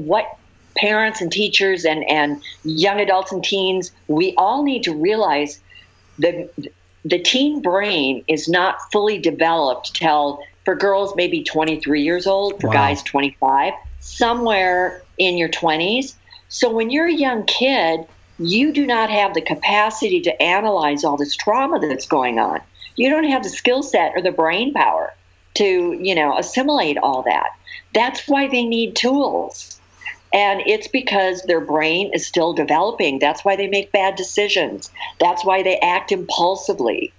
parents and teachers and young adults and teens, we all need to realize that the teen brain is not fully developed till, for girls, maybe 23 years old, for guys, 25, somewhere in your 20s. So when you're a young kid, you do not have the capacity to analyze all this trauma that's going on. You don't have the skill set or the brain power to, assimilate all that. That's why they need tools. And it's because their brain is still developing. That's why they make bad decisions. That's why they act impulsively.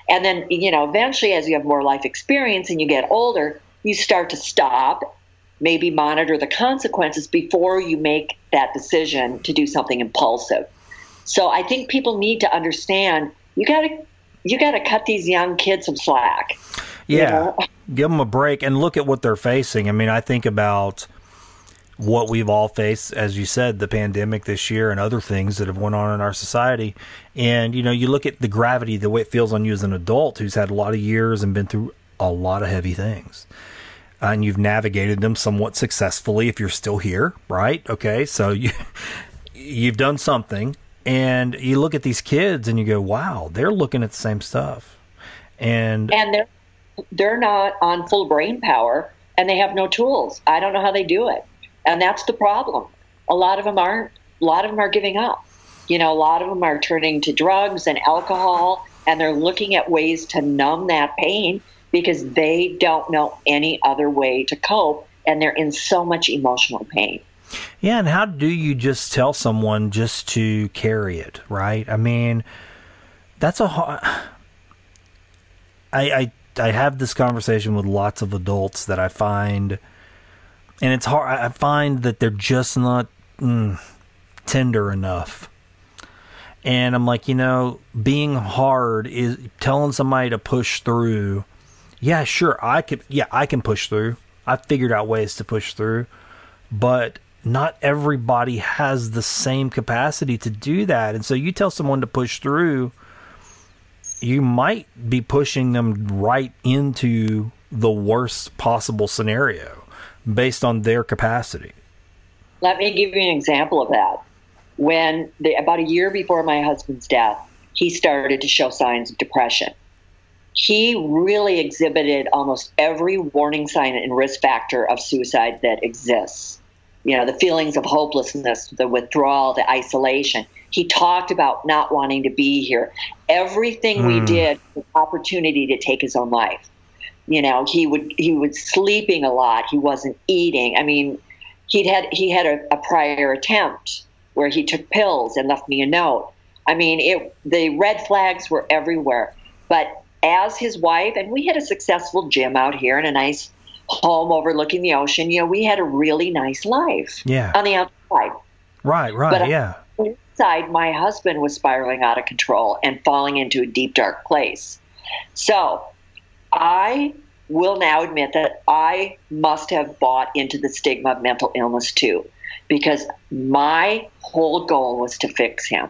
And then, eventually as you have more life experience and you get older, you start to stop, maybe monitor the consequences before you make that decision to do something impulsive. So I think people need to understand you got to cut these young kids some slack. Yeah. Give them a break and look at what they're facing. I mean, I think about what we've all faced, as you said, the pandemic this year and other things that have went on in our society. And, you look at the gravity, the way it feels on you as an adult who's had a lot of years and been through a lot of heavy things. And you've navigated them somewhat successfully if you're still here, right? Okay, so you've done something. And you look at these kids and you go, wow, they're looking at the same stuff. And they're not on full brain power, and they have no tools. I don't know how they do it. And that's the problem. A lot of them aren't. A lot of them are giving up. A lot of them are turning to drugs and alcohol and they're looking at ways to numb that pain because they don't know any other way to cope, and they're in so much emotional pain. Yeah, and how do you just tell someone just to carry it, right? I mean, that's a hard... I have this conversation with lots of adults that I find, and it's hard. I find that they're just not tender enough. And I'm like, being hard is telling somebody to push through. Yeah, sure, I can push through. I've figured out ways to push through, but not everybody has the same capacity to do that. And so you tell someone to push through, you might be pushing them right into the worst possible scenario based on their capacity. Let me give you an example of that. About a year before my husband's death, he started to show signs of depression. He really exhibited almost every warning sign and risk factor of suicide that exists. The feelings of hopelessness, the withdrawal, the isolation. He talked about not wanting to be here. Everything we did was an opportunity to take his own life. He was sleeping a lot. He wasn't eating. I mean, he had a prior attempt where he took pills and left me a note. I mean, the red flags were everywhere. But as his wife, and we had a successful gym out here and a nice home overlooking the ocean, we had a really nice life. Yeah. On the outside. Right, but yeah. On the inside, my husband was spiraling out of control and falling into a deep, dark place. So I will now admit that I must have bought into the stigma of mental illness too, because my whole goal was to fix him.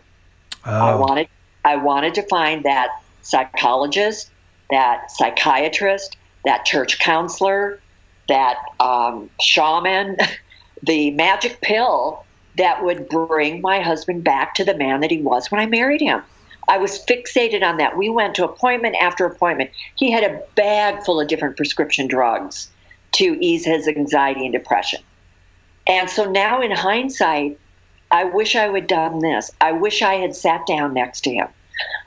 Oh. I wanted to find that psychologist, that psychiatrist, that church counselor, that shaman, the magic pill that would bring my husband back to the man that he was when I married him. I was fixated on that. We went to appointment after appointment. He had a bag full of different prescription drugs to ease his anxiety and depression. And so now in hindsight, I wish I would done this. I wish I had sat down next to him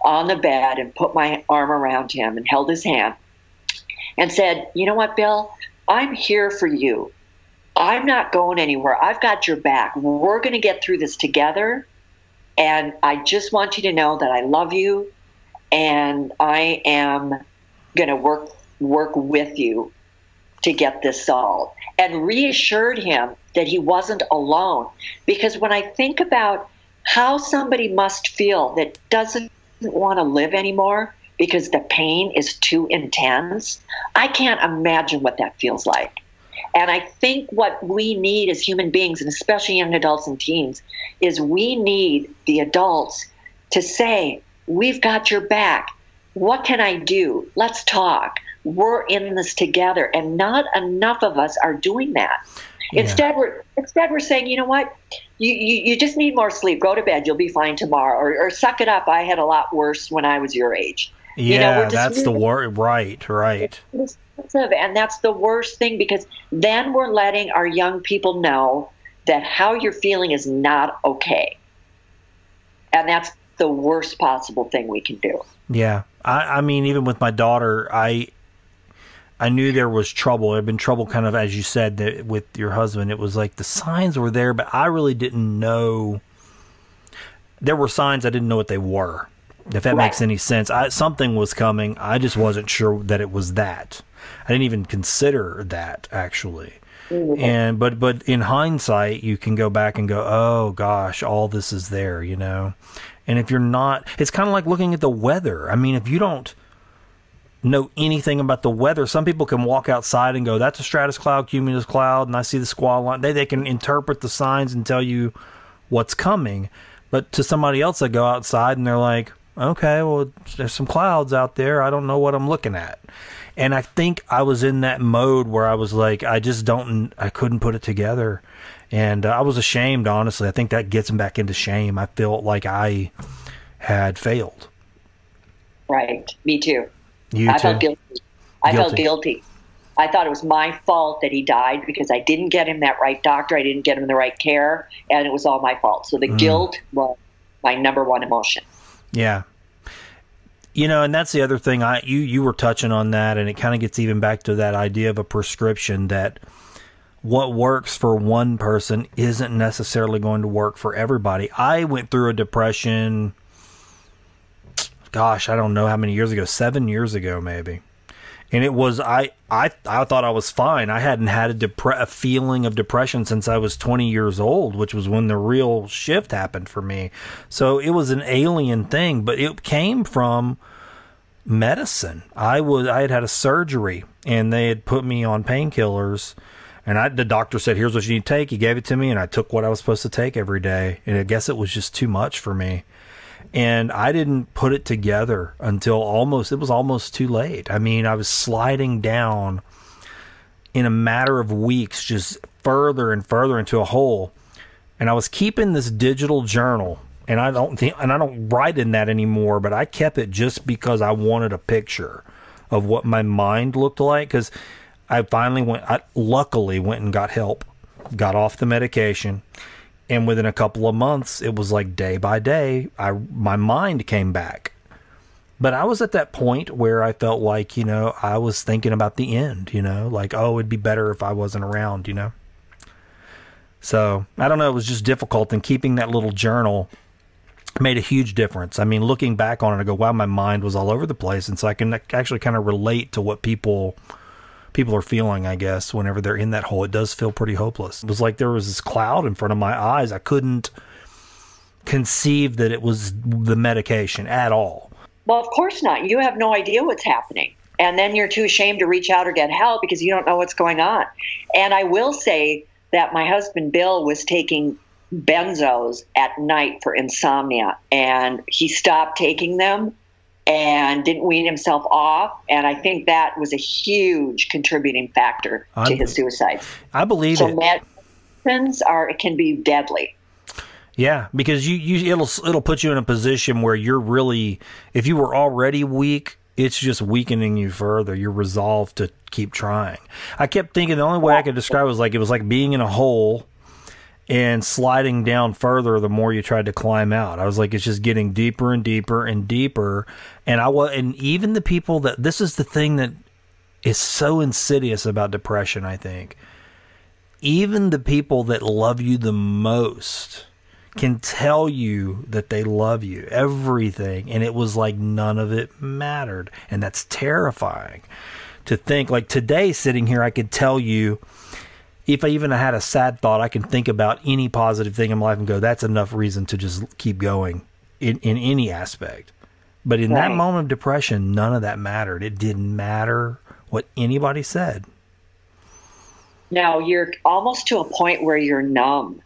on the bed and put my arm around him and held his hand and said, you know what, Bill, I'm here for you. I'm not going anywhere. I've got your back. We're going to get through this together. And I just want you to know that I love you, and I am going to work with you to get this solved. And reassured him that he wasn't alone. Because when I think about how somebody must feel that doesn't want to live anymore because the pain is too intense, I can't imagine what that feels like. And I think what we need as human beings, and especially young adults and teens, is we need the adults to say, we've got your back. What can I do? Let's talk. We're in this together. And not enough of us are doing that. Yeah. Instead, we're saying, you know what? You just need more sleep. Go to bed. You'll be fine tomorrow. Or suck it up. I had a lot worse when I was your age. Yeah, that's the word. Right. And that's the worst thing, because then we're letting our young people know that how you're feeling is not okay. And that's the worst possible thing we can do. Yeah. I mean, even with my daughter, I knew there was trouble. There had been trouble kind of, as you said, that with your husband. It was like the signs were there, but I really didn't know. There were signs, I didn't know what they were, if that makes any sense. Something was coming. I just wasn't sure that it was that. I didn't even consider that, actually. Mm-hmm. But in hindsight, you can go back and go, oh gosh, all this is there, And if you're not, it's kind of like looking at the weather. I mean, if you don't know anything about the weather, some people can walk outside and go, that's a stratus cloud, cumulus cloud, and I see the squall line. They can interpret the signs and tell you what's coming. But to somebody else, they go outside and they're like, okay, well, there's some clouds out there. I don't know what I'm looking at. And I think I was in that mode where I was like, I couldn't put it together. And I was ashamed, honestly. I think that gets him back into shame. I felt like I had failed. Right. Me too. I felt guilty. I felt guilty. I thought it was my fault that he died because I didn't get him that right doctor. I didn't get him the right care. And it was all my fault. So the guilt was my number one emotion. Yeah. You know, and that's the other thing. You were touching on that, and it kind of gets even back to that idea of a prescription, that what works for one person isn't necessarily going to work for everybody. I went through a depression, gosh, I don't know how many years ago, 7 years ago maybe. And it was, I thought I was fine. I hadn't had a feeling of depression since I was 20 years old, which was when the real shift happened for me. So it was an alien thing, but it came from medicine. I had a surgery, and they had put me on painkillers, and the doctor said, here's what you need to take. He gave it to me, and I took what I was supposed to take every day. And I guess it was just too much for me. And I didn't put it together until it was almost too late. I mean, I was sliding down in a matter of weeks, just further and further into a hole. And I was keeping this digital journal, and I don't write in that anymore, but I kept it just because I wanted a picture of what my mind looked like. Because I luckily went and got help, got off the medication. And within a couple of months, it was like day by day, my mind came back. But I was at that point where I felt like, you know, I was thinking about the end, you know, like, oh, it'd be better if I wasn't around, you know. So, I don't know, it was just difficult. And keeping that little journal made a huge difference. I mean, looking back on it, I go, wow, my mind was all over the place. And so I can actually kind of relate to what people are feeling, I guess, whenever they're in that hole. It does feel pretty hopeless. It was like there was this cloud in front of my eyes. I couldn't conceive that it was the medication at all. Well, of course not. You have no idea what's happening. And then you're too ashamed to reach out or get help because you don't know what's going on. And I will say that my husband, Bill, was taking benzos at night for insomnia, and he stopped taking them and didn't wean himself off. And I think that was a huge contributing factor to his suicide. I believe so it. Medicines can be deadly. Yeah, because it'll put you in a position where you're really, if you were already weak, it's just weakening you further. You're resolved to keep trying. I kept thinking the only way I could describe it was like being in a hole and sliding down further the more you tried to climb out. I was like, it's just getting deeper and deeper and deeper. And even the people this is the thing that is so insidious about depression, I think. Even the people that love you the most can tell you that they love you, everything. And it was like none of it mattered. And that's terrifying to think. Like today, sitting here, I could tell you, if I even had a sad thought, I can think about any positive thing in my life and go, that's enough reason to just keep going in any aspect. But in that moment of depression, none of that mattered. It didn't matter what anybody said. Now you're almost to a point where you're numb,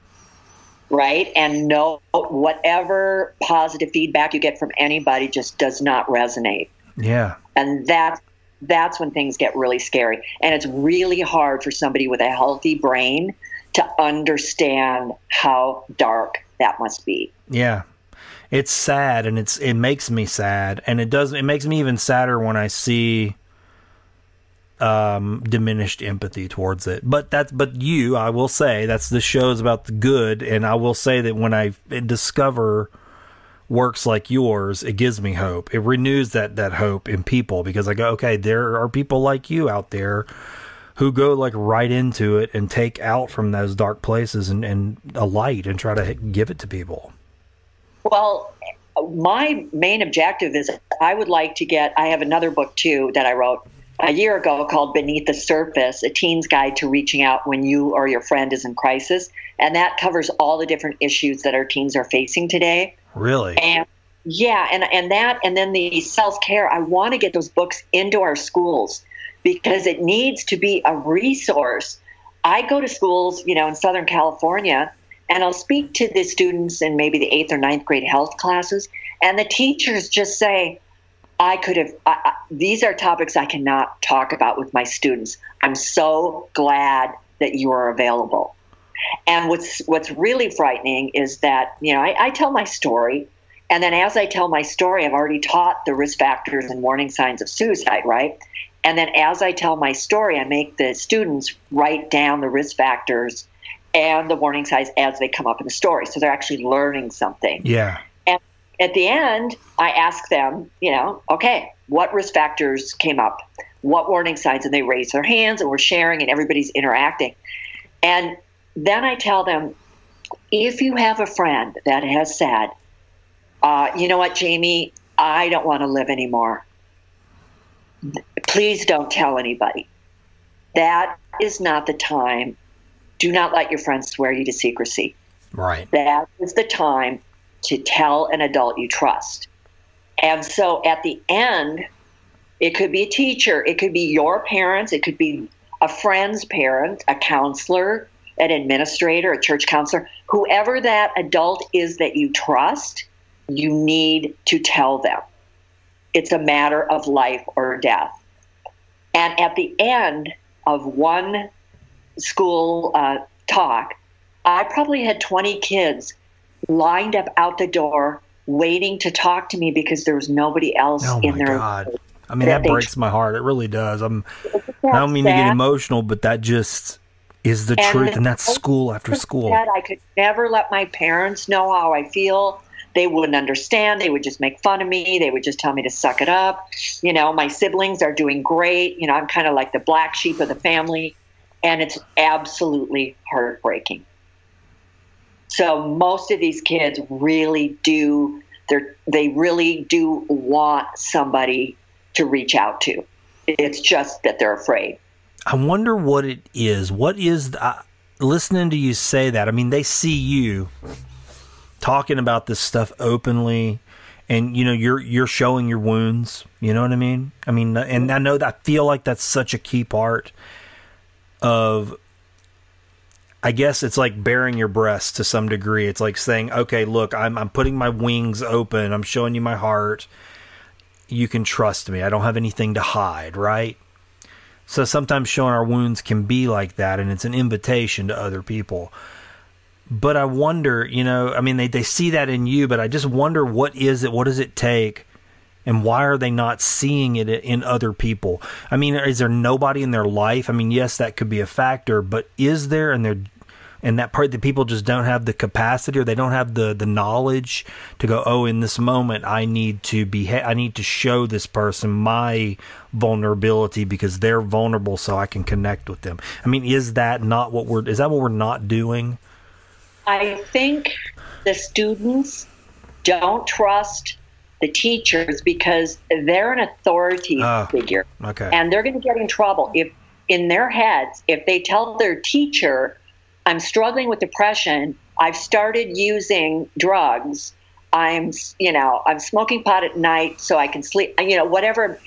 right? And whatever positive feedback you get from anybody just does not resonate. Yeah. And that's when things get really scary. And it's really hard for somebody with a healthy brain to understand how dark that must be. Yeah. It's sad, and it makes me sad, and it makes me even sadder when I see diminished empathy towards it. But I will say this show is about the good, and I will say that when I discover works like yours, it gives me hope. It renews that hope in people, because I go, okay, there are people like you out there who go like right into it and take out from those dark places and a light and try to give it to people. Well, my main objective is I have another book too that I wrote a year ago called Beneath the Surface, A Teen's Guide to Reaching Out When You or Your Friend is in Crisis. And that covers all the different issues that our teens are facing today. Really? And yeah, and then the self-care, I want to get those books into our schools because it needs to be a resource. I go to schools, in Southern California, and I'll speak to the students in maybe the 8th or 9th grade health classes, and the teachers just say, these are topics I cannot talk about with my students. I'm so glad that you are available. And what's really frightening is that, I tell my story, and then as I tell my story, I've already taught the risk factors and warning signs of suicide, right? And then as I tell my story, I make the students write down the risk factors and the warning signs as they come up in the story. So they're actually learning something. Yeah. at the end, I ask them, okay, what risk factors came up? What warning signs? And they raise their hands, and we're sharing, and everybody's interacting. And then I tell them, if you have a friend that has said, you know what, Jamie, I don't want to live anymore, please don't tell anybody. That is not the time. Do not let your friends swear you to secrecy. Right. That is the time to tell an adult you trust. And so at the end, it could be a teacher, it could be your parents, it could be a friend's parent, a counselor, an administrator, a church counselor, whoever that adult is that you trust, you need to tell them. It's a matter of life or death. And at the end of one school talk, I probably had 20 kids lined up out the door waiting to talk to me because there was nobody else in there. Oh, my God. I mean, that breaks my heart. It really does. I don't mean to get emotional, but that just is the truth, and that's school after school. I could never let my parents know how I feel. They wouldn't understand. They would just make fun of me. They would just tell me to suck it up. My siblings are doing great. I'm kind of like the black sheep of the family, and it's absolutely heartbreaking. So most of these kids really do, they really do want somebody to reach out to. It's just that they're afraid. I wonder what it is. What is listening to you say that? I mean, they see you talking about this stuff openly, and you're showing your wounds. You know what I mean? I mean, and I know that I feel like that's such a key part of. I guess it's like bearing your breast to some degree. It's like saying, "Okay, look, I'm putting my wings open. I'm showing you my heart. You can trust me. I don't have anything to hide." Right? So sometimes showing our wounds can be like that, and it's an invitation to other people. But I wonder, I mean, they see that in you, but I just wonder, what is it? What does it take? And why are they not seeing it in other people? I mean, is there nobody in their life? I mean, yes, that could be a factor, but is there, and that part that people just don't have the capacity, or they don't have the knowledge to go, oh, in this moment, I need to show this person my vulnerability because they're vulnerable, so I can connect with them. I mean, is that what we're not doing? I think the students don't trust the teachers because they're an authority figure. Okay. And they're going to get in trouble if, in their heads, if they tell their teacher, I'm struggling with depression, I've started using drugs, I'm smoking pot at night so I can sleep, whatever,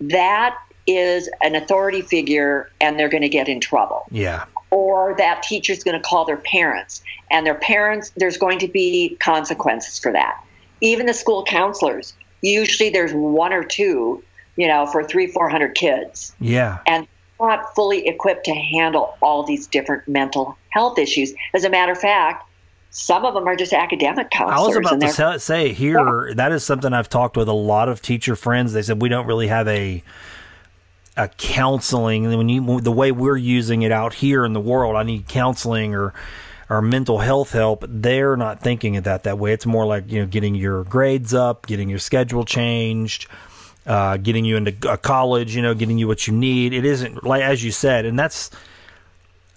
that is an authority figure, and they're going to get in trouble. Yeah. Or that teacher's going to call their parents, and their parents, there's going to be consequences for that. Even the school counselors, usually there's one or two, for 300-400 kids. Yeah. And not fully equipped to handle all these different mental health issues. As a matter of fact, some of them are just academic counselors. I was about to say here, that is something I've talked with a lot of teacher friends. They said we don't really have a counseling. The way we're using it out here in the world, I need counseling or mental health help. They're not thinking of that way. It's more like, getting your grades up, getting your schedule changed, getting you into a college, getting you what you need. It isn't like, as you said, and that's,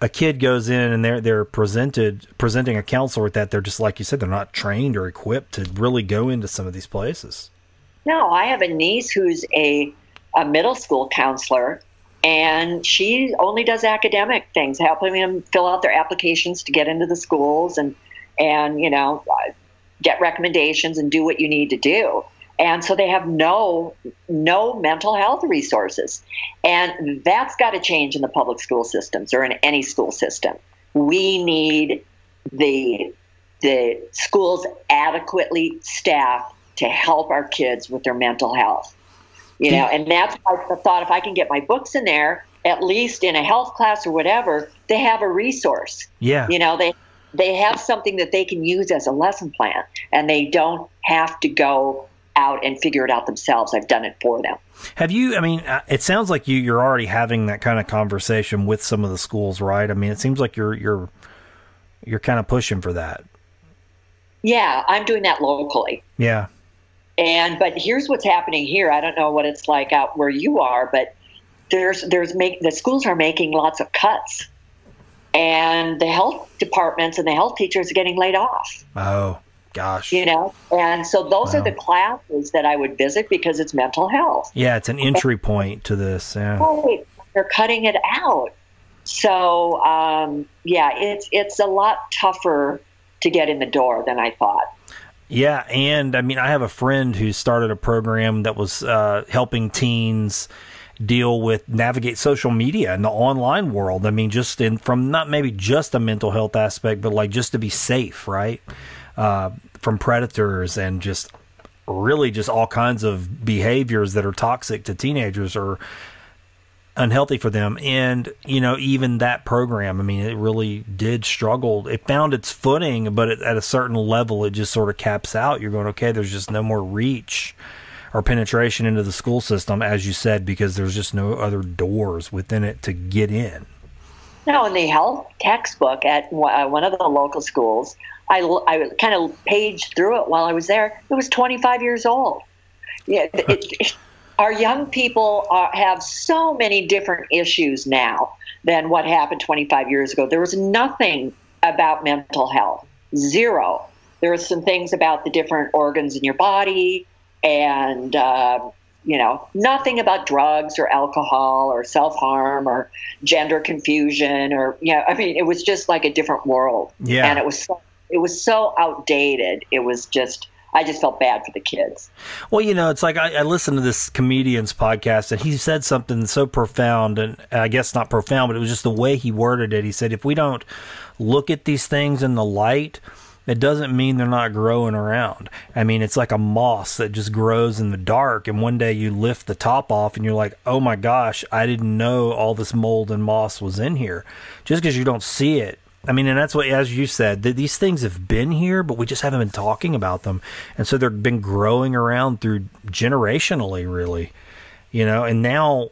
a kid goes in and they're presenting a counselor with that. They're just, like you said, they're not trained or equipped to really go into some of these places. No, I have a niece who's a middle school counselor, and she only does academic things, helping them fill out their applications to get into the schools and get recommendations and do what you need to do. And so they have no mental health resources. And that's got to change in the public school systems or in any school system. We need the schools adequately staffed to help our kids with their mental health. And that's why I thought, if I can get my books in there, at least in a health class or whatever, they have a resource. Yeah. They have something that they can use as a lesson plan, and they don't have to go out and figure it out themselves. I've done it for them. Have you, it sounds like you're already having that kind of conversation with some of the schools, right? I mean, it seems like you're kind of pushing for that. Yeah, I'm doing that locally. Yeah. But here's what's happening here. I don't know what it's like out where you are, but the schools are making lots of cuts, and the health departments and the health teachers are getting laid off. Oh, gosh. And so those Wow. are the classes that I would visit because it's mental health. Yeah, it's an entry point to this. Yeah. Right. They're cutting it out. So, it's a lot tougher to get in the door than I thought. Yeah, and I mean, I have a friend who started a program that was helping teens navigate social media in the online world. I mean, from not maybe just a mental health aspect, but like just to be safe, right? From predators and just really just all kinds of behaviors that are toxic to teenagers or unhealthy for them. And, even that program, I mean, it really did struggle. It found its footing, but at a certain level, it just sort of caps out. You're going, okay, there's just no more reach or penetration into the school system, as you said, because there's just no other doors within it to get in. No, in the health textbook at one of the local schools, I kind of paged through it while I was there. It was 25 years old. Yeah, our young people have so many different issues now than what happened 25 years ago. There was nothing about mental health, zero. There were some things about the different organs in your body and, nothing about drugs or alcohol or self-harm or gender confusion it was just like a different world. Yeah. And it was so outdated. I just felt bad for the kids. Well, it's like I listened to this comedian's podcast, and he said something so profound, and I guess not profound, but it was just the way he worded it. He said, if we don't look at these things in the light, it doesn't mean they're not growing around. I mean, it's like a moss that just grows in the dark, and one day you lift the top off, and you're like, oh my gosh, I didn't know all this mold and moss was in here. Just because you don't see it. I mean, and that's what, as you said, these things have been here, but we just haven't been talking about them. And so they've been growing around through generationally, really, and now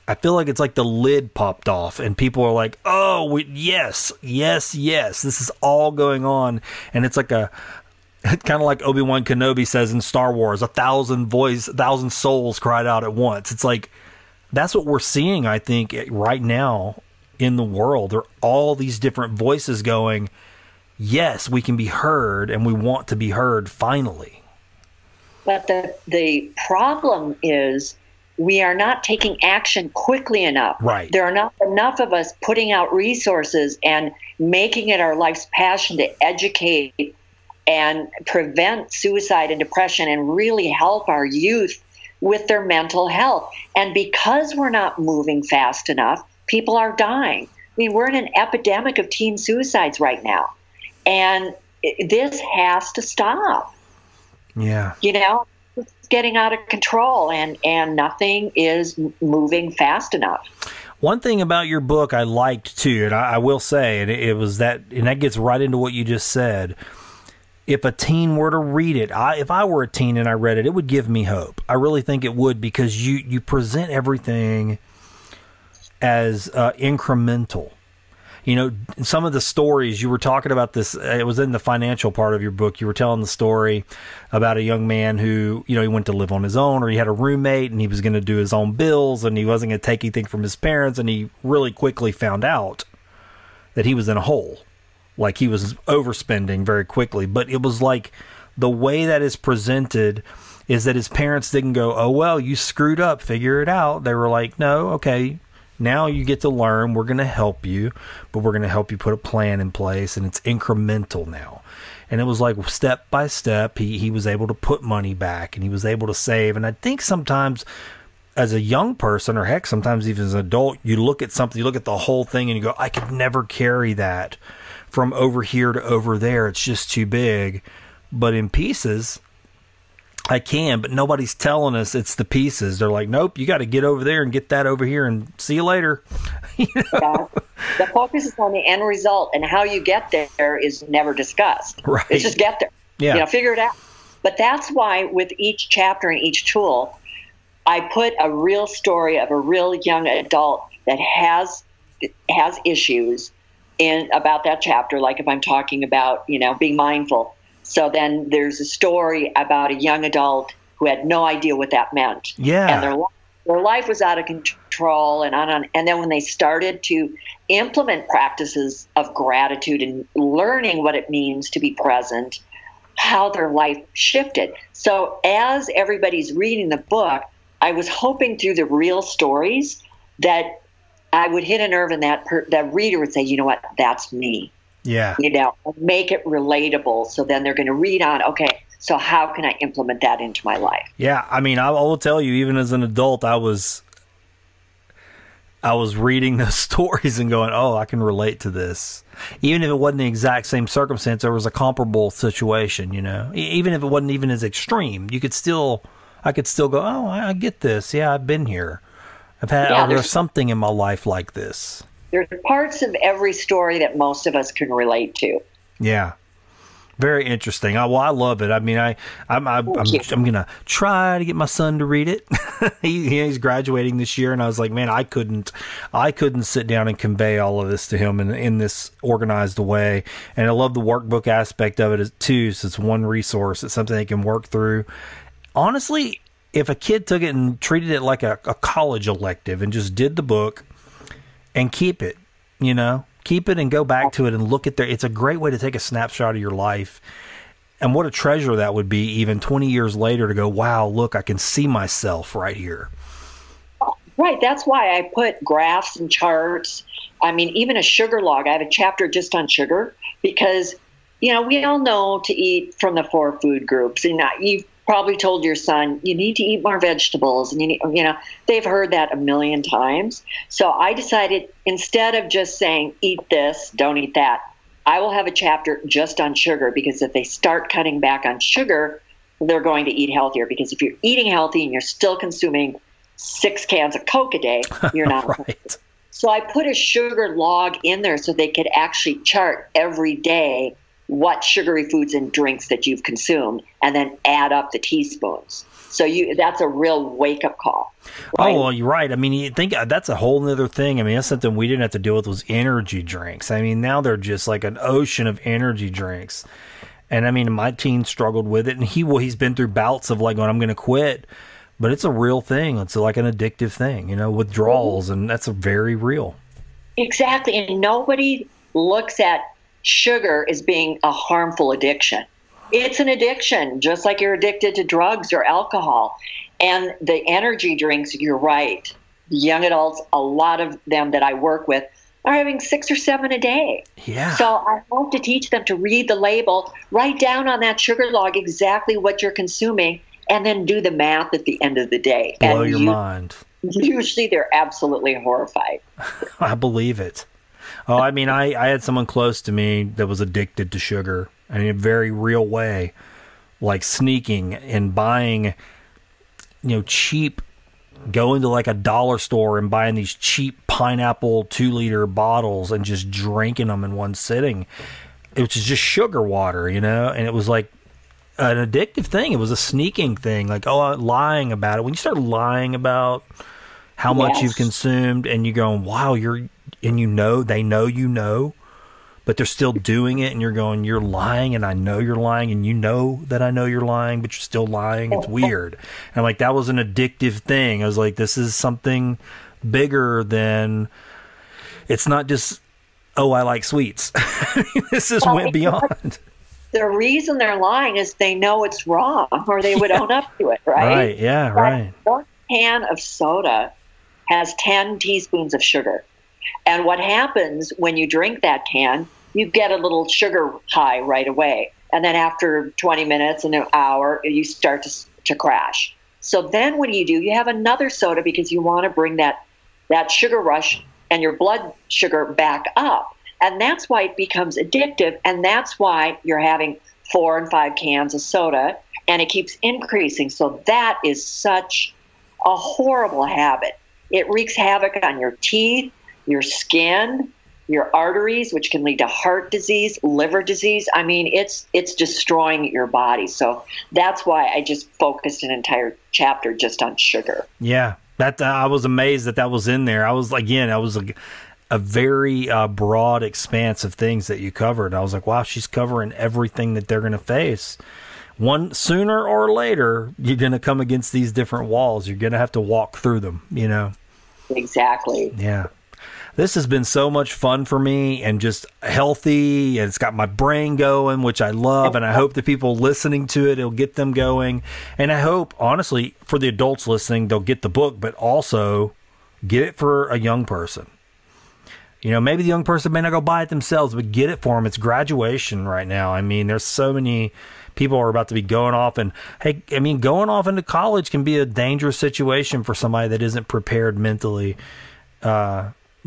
I feel like it's like the lid popped off and people are like, oh, yes, this is all going on. And it's like kind of like Obi-Wan Kenobi says in Star Wars, 1,000 souls cried out at once. It's like, that's what we're seeing, I think, right now in the world. There are all these different voices going, yes, we can be heard and we want to be heard finally. But the problem is we are not taking action quickly enough. Right. There are not enough of us putting out resources and making it our life's passion to educate and prevent suicide and depression and really help our youth with their mental health. And because we're not moving fast enough, people are dying. I mean, we're in an epidemic of teen suicides right now. And this has to stop. Yeah. It's getting out of control and nothing is moving fast enough. One thing about your book I liked too, and I will say, and it was that, and that gets right into what you just said. If a teen were to read it, if I were a teen and I read it, it would give me hope. I really think it would, because you present everything as incremental. Some of the stories you were talking about this, it was in the financial part of your book. You were telling the story about a young man who, he went to live on his own, or he had a roommate and he was going to do his own bills and he wasn't going to take anything from his parents. And he really quickly found out that he was in a hole. Like he was overspending very quickly. But it was like the way that is presented is that his parents didn't go, oh, well, you screwed up, figure it out. They were like, no, okay. Now you get to learn, we're going to help you, but we're going to help you put a plan in place, and it's incremental now. And it was like step by step, he was able to put money back, and he was able to save. And I think sometimes as a young person, or heck, sometimes even as an adult, you look at something, you look at the whole thing, and you go, I could never carry that from over here to over there. It's just too big. But in pieces, I can, but nobody's telling us it's the pieces. They're like, nope, you got to get over there and get that over here and see you later. Yeah. The focus is on the end result, and how you get there is never discussed. Right. It's just get there. Yeah. Figure it out. But that's why with each chapter and each tool, I put a real story of a real young adult that has issues in about that chapter. Like if I'm talking about, being mindful, So then there's a story about a young adult who had no idea what that meant. Yeah. And their life was out of control, and on. And then when they started to implement practices of gratitude and learning what it means to be present, how their life shifted. So as everybody's reading the book, I was hoping through the real stories that I would hit a nerve, and that reader would say, you know what, that's me. Yeah. Make it relatable. So then they're going to read on, okay, so how can I implement that into my life? Yeah, I mean, I will tell you, even as an adult, I was reading those stories and going, oh, I can relate to this. Even if it wasn't the exact same circumstance, there was a comparable situation, Even if it wasn't even as extreme, I could still go, oh, I get this. Yeah, I've been here. There's something in my life like this. There's parts of every story that most of us can relate to. Yeah. Very interesting. I love it. I mean, I'm gonna try to get my son to read it. He's graduating this year, and I was like, man, I couldn't sit down and convey all of this to him in this organized way. And I love the workbook aspect of it too. So it's one resource. It's something they can work through. Honestly, if a kid took it and treated it like a college elective and just did the book and keep it, keep it and go back to it and look at it's a great way to take a snapshot of your life. And what a treasure that would be even 20 years later to go, wow, look, I can see myself right here. Right. That's why I put graphs and charts. I mean, even a sugar log. I have a chapter just on sugar because, we all know to eat from the 4 food groups. And you've probably told your son, you need to eat more vegetables. And, they've heard that a million times. So I decided instead of just saying, eat this, don't eat that, I will have a chapter just on sugar, because if they start cutting back on sugar, they're going to eat healthier. Because if you're eating healthy and you're still consuming 6 cans of Coke a day, you're not right. So I put a sugar log in there so they could actually chart every day what sugary foods and drinks that you've consumed, and then add up the teaspoons. So that's a real wake-up call. Right? Oh, well, you're right. I mean, you think that's a whole other thing. I mean, that's something we didn't have to deal with, was energy drinks. I mean, now they're just like an ocean of energy drinks. And I mean, my teen struggled with it, and he's been through bouts of like, going, I'm going to quit. But it's a real thing. It's like an addictive thing, withdrawals, and that's very real. Exactly. And nobody looks at sugar as being a harmful addiction. It's an addiction, just like you're addicted to drugs or alcohol. And the energy drinks, you're right. Young adults, a lot of them that I work with are having 6 or 7 a day. Yeah. So I hope to teach them to read the label, write down on that sugar log exactly what you're consuming, and then do the math at the end of the day. Blow your mind. Usually they're absolutely horrified. I believe it. Oh, I mean, I had someone close to me that was addicted to sugar, and in a very real way, like sneaking and buying, cheap, going to like a dollar store and buying these cheap pineapple 2-liter bottles and just drinking them in one sitting. It was just sugar water, and it was like an addictive thing. It was a sneaking thing, like, lying about it. When you start lying about how much you've consumed, and you're going, wow, they know, but they're still doing it, and you're going, you're lying, and I know you're lying, and you know that I know you're lying, but you're still lying. It's weird. And I'm like, that was an addictive thing. I was like, this is something bigger than, it's not just, oh, I like sweets. This just went beyond. The reason they're lying is they know it's wrong, or they would own up to it, right? Right, yeah, right. One can of soda has 10 teaspoons of sugar. And what happens when you drink that can, you get a little sugar high right away. And then after 20 minutes and an hour, you start to crash. So then what do? You have another soda because you want to bring that sugar rush and your blood sugar back up. And that's why it becomes addictive. And that's why you're having 4 and 5 cans of soda, and it keeps increasing. So that is such a horrible habit. It wreaks havoc on your teeth, your skin, your arteries, which can lead to heart disease, liver disease. I mean, it's destroying your body. So that's why I just focused an entire chapter just on sugar. Yeah, that I was amazed that was in there. I was like, a very broad expanse of things that you covered. I was like, wow, she's covering everything that they're going to face. One sooner or later, you're going to come against these different walls. You're going to have to walk through them, you know? Exactly. Yeah. This has been so much fun for me and just healthy, and it's got my brain going, which I love, and I hope the people listening to it, it'll get them going. And I hope, honestly, for the adults listening, they'll get the book, but also get it for a young person. You know, maybe the young person may not go buy it themselves, but get it for them. It's graduation right now. I mean, there's so many people are about to be going off, and hey, I mean, going off into college can be a dangerous situation for somebody that isn't prepared mentally,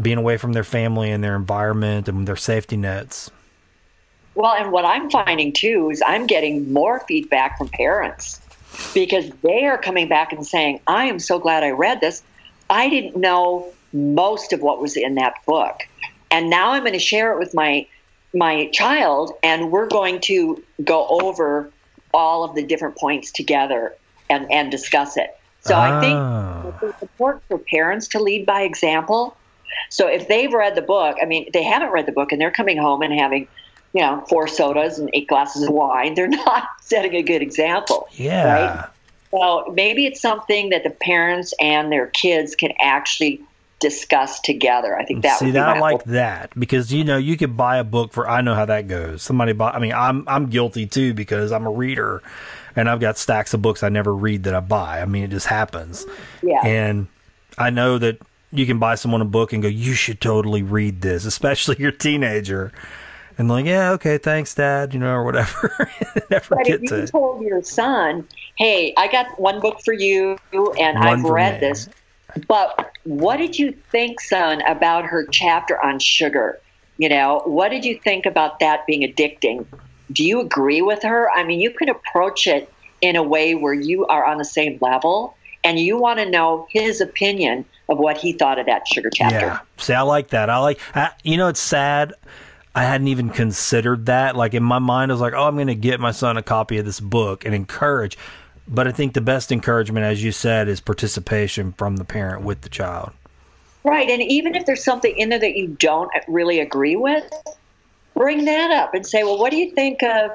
being away from their family and their environment and their safety nets. Well, and what I'm finding too is I'm getting more feedback from parents because they are coming back and saying, I am so glad I read this. I didn't know most of what was in that book. And now I'm going to share it with my child, and we're going to go over all of the different points together and discuss it. So I think it's important for parents to lead by example. So if they've read the book, I mean, they haven't read the book and they're coming home and having, 4 sodas and 8 glasses of wine, they're not setting a good example. Yeah. Right? So maybe it's something that the parents and their kids can actually discuss together. I think that would be I my like hope. that because, you could buy a book for, I know how that goes. I'm guilty too because I'm a reader and I've got stacks of books I never read that I buy. I mean, it just happens. Yeah. And I know that you can buy someone a book and go, you should totally read this, especially your teenager. And like, yeah, okay, thanks, Dad, or whatever. Never But get if to you it. told your son, hey, I got one book for you and I've read this, but what did you think, son, about her chapter on sugar? What did you think about that being addicting? Do you agree with her? I mean, you can approach it in a way where you are on the same level and you want to know his opinion of what he thought of that sugar chapter. Yeah. See, I like that. It's sad. I hadn't even considered that. Like in my mind, I was like, oh, I'm going to get my son a copy of this book and encourage. But I think the best encouragement, as you said, is participation from the parent with the child. Right. And even if there's something in there that you don't really agree with, bring that up and say, well, what do you think of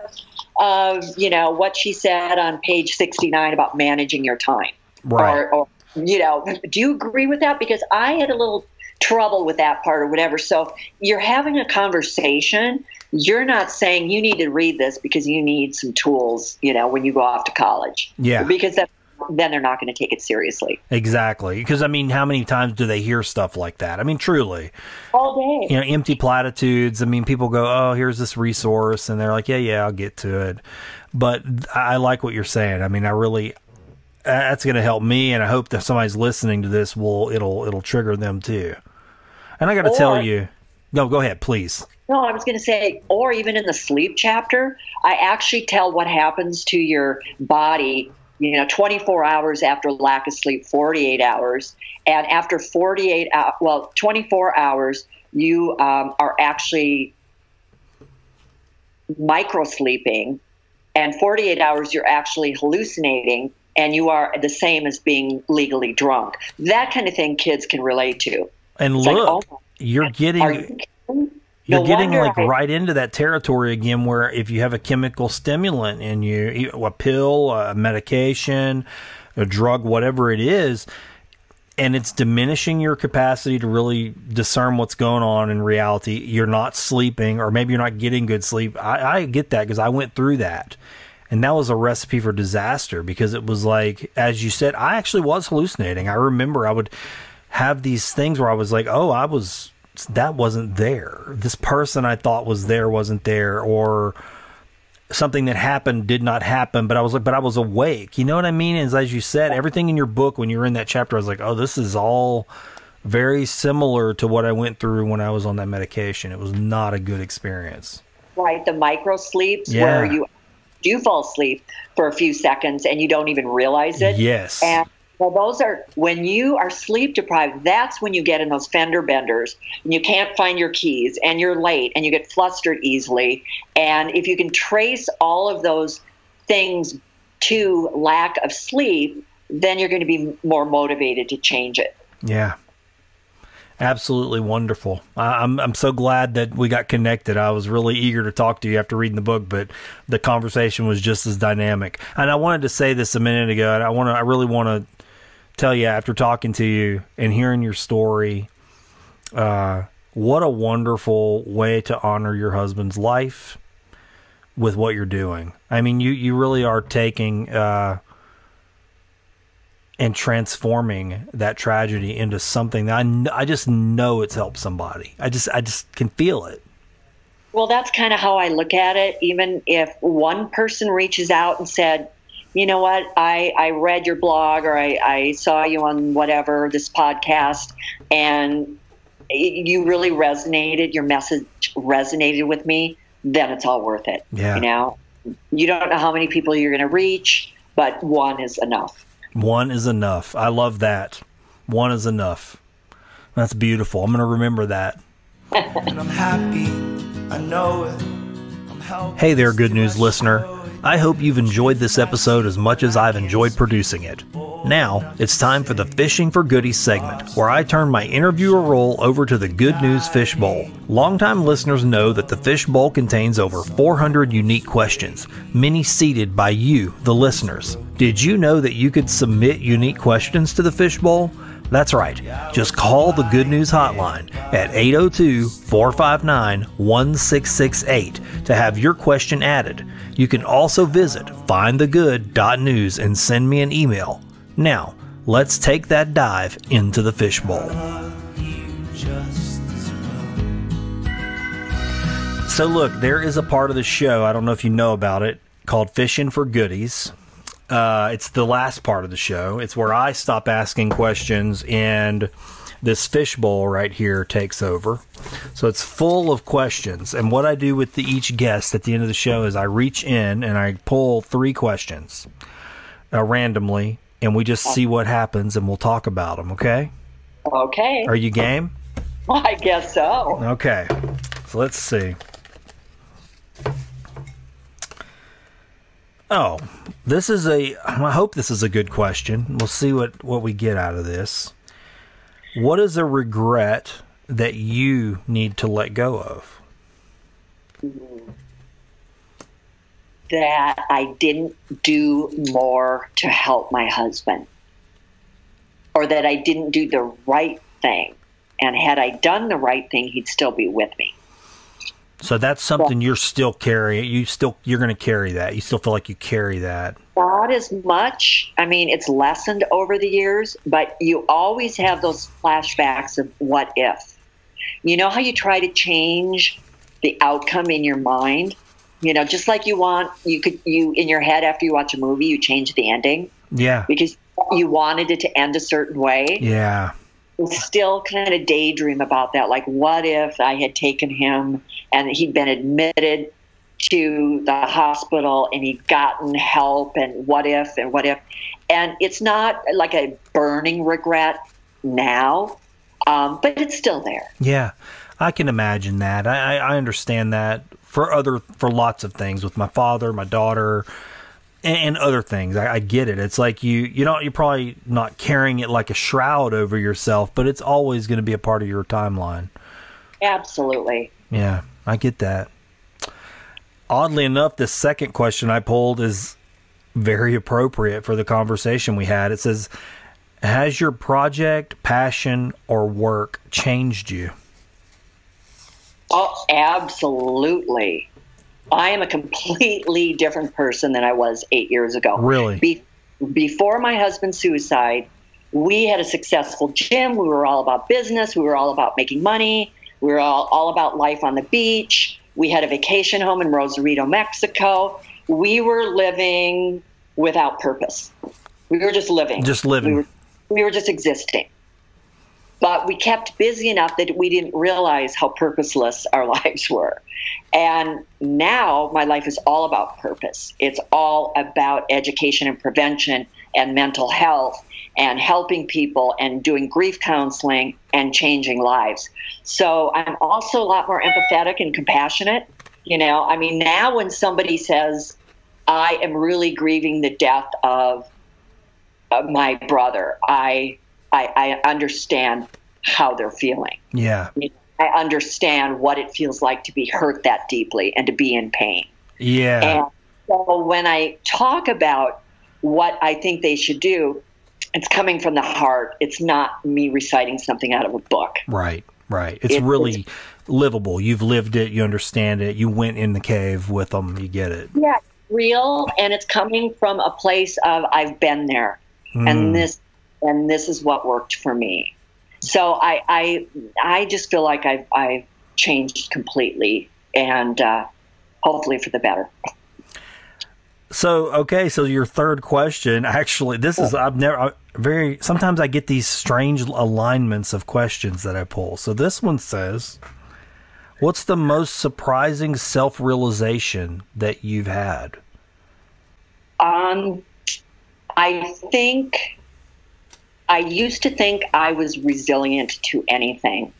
what she said on page 69 about managing your time? Right. Or do you agree with that? Because I had a little trouble with that part or whatever. So you're having a conversation. You're not saying you need to read this because you need some tools, when you go off to college. Yeah. Because then they're not going to take it seriously. Exactly. Because, how many times do they hear stuff like that? I mean, truly. All day. Empty platitudes. I mean, people go, oh, here's this resource. And they're like, yeah, I'll get to it. But I like what you're saying. I mean, that's going to help me. And I hope that somebody's listening to this it'll trigger them too. And I got to tell you, no, go ahead, please. No, I was going to say, or even in the sleep chapter, I actually tell what happens to your body, 24 hours after lack of sleep, 48 hours. And after 24 hours, you are actually micro-sleeping. And 48 hours, you're actually hallucinating. And you are the same as being legally drunk. That kind of thing kids can relate to. And It's look, like, you're getting right into that territory again where if you have a chemical stimulant in you, a pill, a medication, a drug, whatever it is, and it's diminishing your capacity to really discern what's going on in reality, you're not sleeping or maybe you're not getting good sleep. I get that because I went through that. And that was a recipe for disaster because it was like, as you said, I actually was hallucinating. I remember I would have these things where I was like, oh, that wasn't there. This person I thought was there wasn't there, or something that happened did not happen, but I was awake. You know what I mean? As you said, everything in your book, when you were in that chapter, I was like, oh, this is all very similar to what I went through when I was on that medication. It was not a good experience. Right, the micro sleeps where you do fall asleep for a few seconds and you don't even realize it. Yes. And those are, when you are sleep deprived, that's when you get in those fender benders and you can't find your keys and you're late and you get flustered easily. And if you can trace all of those things to lack of sleep, then you're going to be more motivated to change it. Yeah. Absolutely wonderful. I'm so glad that we got connected. I was really eager to talk to you after reading the book, but the conversation was just as dynamic. And I wanted to say this a minute ago. And I really want to tell you, after talking to you and hearing your story, what a wonderful way to honor your husband's life with what you're doing. I mean, you really are taking and transforming that tragedy into something that I just know it's helped somebody. I just can feel it. Well, that's kind of how I look at it. Even if one person reaches out and said, you know what, I read your blog, or I saw you on whatever, this podcast, and you really resonated, your message resonated with me, then it's all worth it. Yeah. You know, you don't know how many people you're going to reach, but one is enough. One is enough. I love that. One is enough. That's beautiful. I'm going to remember that. And I'm happy, I know it. I'm helpless. Hey there, Good News listener. I hope you've enjoyed this episode as much as I've enjoyed producing it. Now, it's time for the Fishing for Goodies segment, where I turn my interviewer role over to the Good News Fish Bowl. Longtime listeners know that the Fish Bowl contains over 400 unique questions, many seeded by you, the listeners. Did you know that you could submit unique questions to the Fish Bowl? That's right. Just call the Good News hotline at 802-459-1668 to have your question added. You can also visit findthegood.news and send me an email. Now, let's take that dive into the Fish Bowl. So look, there is a part of the show, I don't know if you know about it, called Fishing for Goodies. It's the last part of the show. It's where I stop asking questions and this fish bowl right here takes over. So it's full of questions. And what I do with each guest at the end of the show is I reach in and I pull 3 questions randomly, and we just see what happens and we'll talk about them, okay? Okay. Are you game? I guess so. Okay. So let's see. Oh, I hope this is a good question. We'll see what we get out of this. What is a regret that you need to let go of? That I didn't do more to help my husband, or that I didn't do the right thing. And had I done the right thing, he'd still be with me. So that's something you're still carrying. You're going to carry that. You still feel like you carry that. Not as much. I mean, it's lessened over the years, but you always have those flashbacks of what if. You know how you try to change the outcome in your mind? You know, just like you in your head after you watch a movie, you change the ending. Yeah. Because you wanted it to end a certain way. Yeah. Still kind of daydream about that. Like, what if I had taken him and he'd been admitted to the hospital and he'd gotten help, and what if. And it's not like a burning regret now, but it's still there. Yeah, I can imagine that. I understand that for lots of things with my father, my daughter, and other things. I get it. It's like you're probably not carrying it like a shroud over yourself, but it's always going to be a part of your timeline. Absolutely. Yeah, I get that. Oddly enough, this second question I pulled is very appropriate for the conversation we had. It says, has your project, passion, or work changed you? Oh, absolutely. I am a completely different person than I was 8 years ago. Really? Before my husband's suicide, we had a successful gym. We were all about business. We were all about making money. We were all about life on the beach. We had a vacation home in Rosarito, Mexico. We were living without purpose. We were just living. Just living. We were just existing. But we kept busy enough that we didn't realize how purposeless our lives were. And now my life is all about purpose. It's all about education and prevention and mental health and helping people and doing grief counseling and changing lives. So I'm also a lot more empathetic and compassionate. You know, I mean, now when somebody says, I am really grieving the death of my brother, I understand how they're feeling. Yeah. I understand what it feels like to be hurt that deeply and to be in pain. Yeah. And so when I talk about what I think they should do, it's coming from the heart. It's not me reciting something out of a book. Right. It's really livable. You've lived it. You understand it. You went in the cave with them. You get it. Yeah, it's real, and it's coming from a place of I've been there, and this is what worked for me. So I just feel like I've changed completely, and hopefully for the better. So your third question, actually, this is sometimes I get these strange alignments of questions that I pull. So this one says, what's the most surprising self-realization that you've had? I think I used to think I was resilient to anything.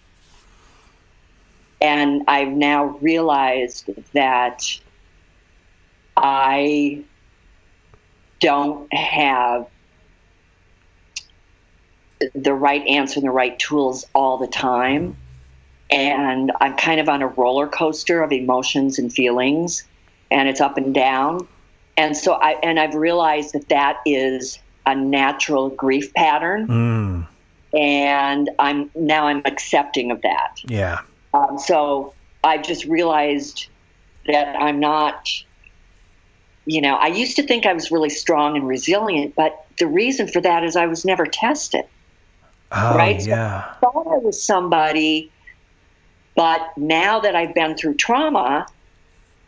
And I've now realized that I don't have the right answer and the right tools all the time. And I'm kind of on a roller coaster of emotions and feelings, and it's up and down. And so I've realized that is a natural grief pattern. And I'm accepting of that. Yeah. So I've just realized that I'm not, I used to think I was really strong and resilient, but the reason for that is I was never tested. Oh, right? Yeah. So I thought I was somebody, but now that I've been through trauma,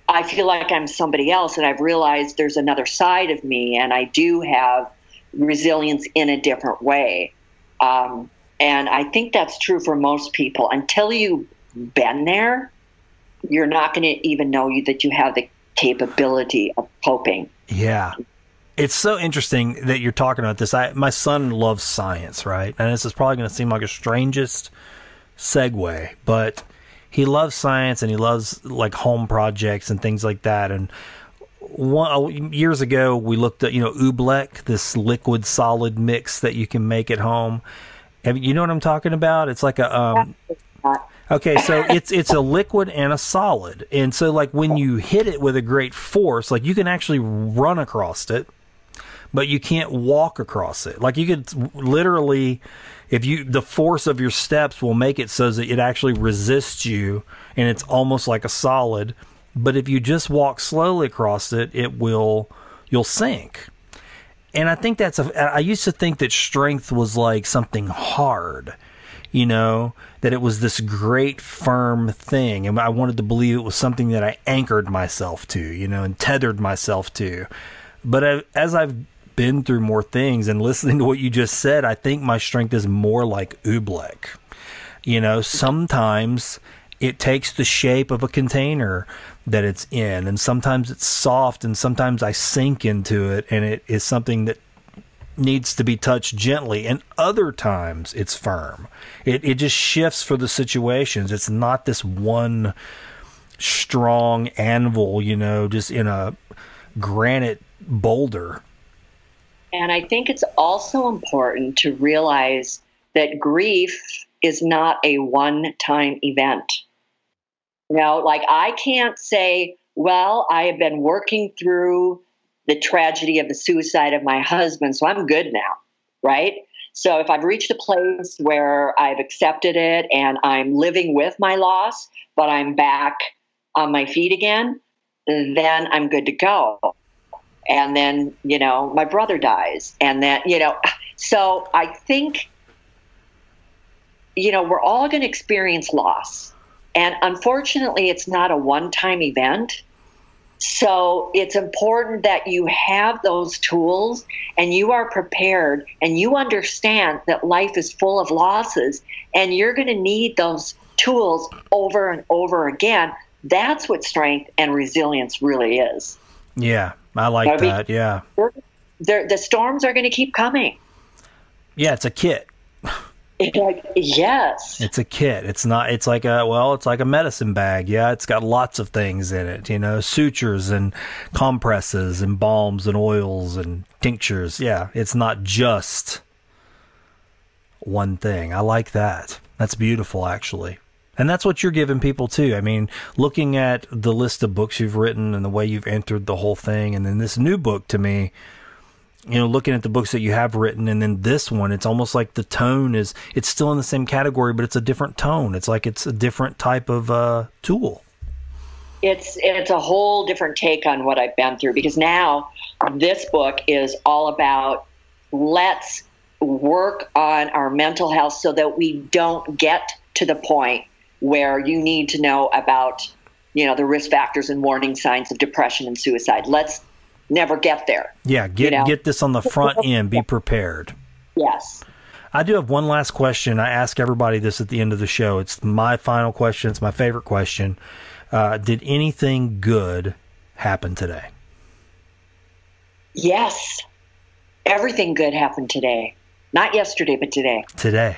I feel like I'm somebody else, and I've realized there's another side of me, and I do have resilience in a different way. And I think that's true for most people. Until you've been there, you're not going to even know that you have the capability of coping. Yeah. It's so interesting that you're talking about this. My son loves science, right? And this is probably going to seem like a strangest segue, but he loves science and he loves like home projects and things like that. And years ago, we looked at, oobleck, this liquid solid mix that you can make at home. You know what I'm talking about? It's like a okay, so it's a liquid and a solid, and so like when you hit it with a great force, like you can actually run across it, but you can't walk across it. Like you could literally, the force of your steps will make it so that it actually resists you, and it's almost like a solid. But if you just walk slowly across it, you'll sink. And I think I used to think that strength was like something hard, that it was this great firm thing. And I wanted to believe it was something that I anchored myself to, and tethered myself to. But as I've been through more things and listening to what you just said, I think my strength is more like oobleck. Sometimes it takes the shape of a container that it's in, and sometimes it's soft, and sometimes I sink into it, and it is something that needs to be touched gently, and other times it's firm. It just shifts for the situations. It's not this one strong anvil, just in a granite boulder. And I think it's also important to realize that grief is not a one-time event. Like I can't say, well, I have been working through the tragedy of the suicide of my husband, so I'm good now, right? So if I've reached a place where I've accepted it and I'm living with my loss, but I'm back on my feet again, then I'm good to go. And then, my brother dies. And then, so I think, we're all going to experience loss. And unfortunately, it's not a one-time event. So it's important that you have those tools and you are prepared and you understand that life is full of losses and you're going to need those tools over and over again. That's what strength and resilience really is. Yeah, I like that. Yeah. The storms are going to keep coming. Yeah, it's a kit. Yes. It's a kit. It's like a medicine bag. Yeah, it's got lots of things in it, sutures and compresses and balms and oils and tinctures. Yeah, it's not just one thing. I like that. That's beautiful, actually. And that's what you're giving people too. I mean, looking at the list of books you've written and the way you've entered the whole thing, and then this new book, to me, you know, looking at the books that you have written, and then this one, it's almost like the tone is, it's still in the same category, but it's a different tone. It's like it's a different type of tool. It's a whole different take on what I've been through, because now this book is all about, let's work on our mental health so that we don't get to the point where you need to know about, you know, the risk factors and warning signs of depression and suicide. Let's never get there. Yeah, get this on the front end. Be prepared. Yes. I do have one last question. I ask everybody this at the end of the show. It's my final question. It's my favorite question. Did anything good happen today? Yes. Everything good happened today. Not yesterday, but today. Today.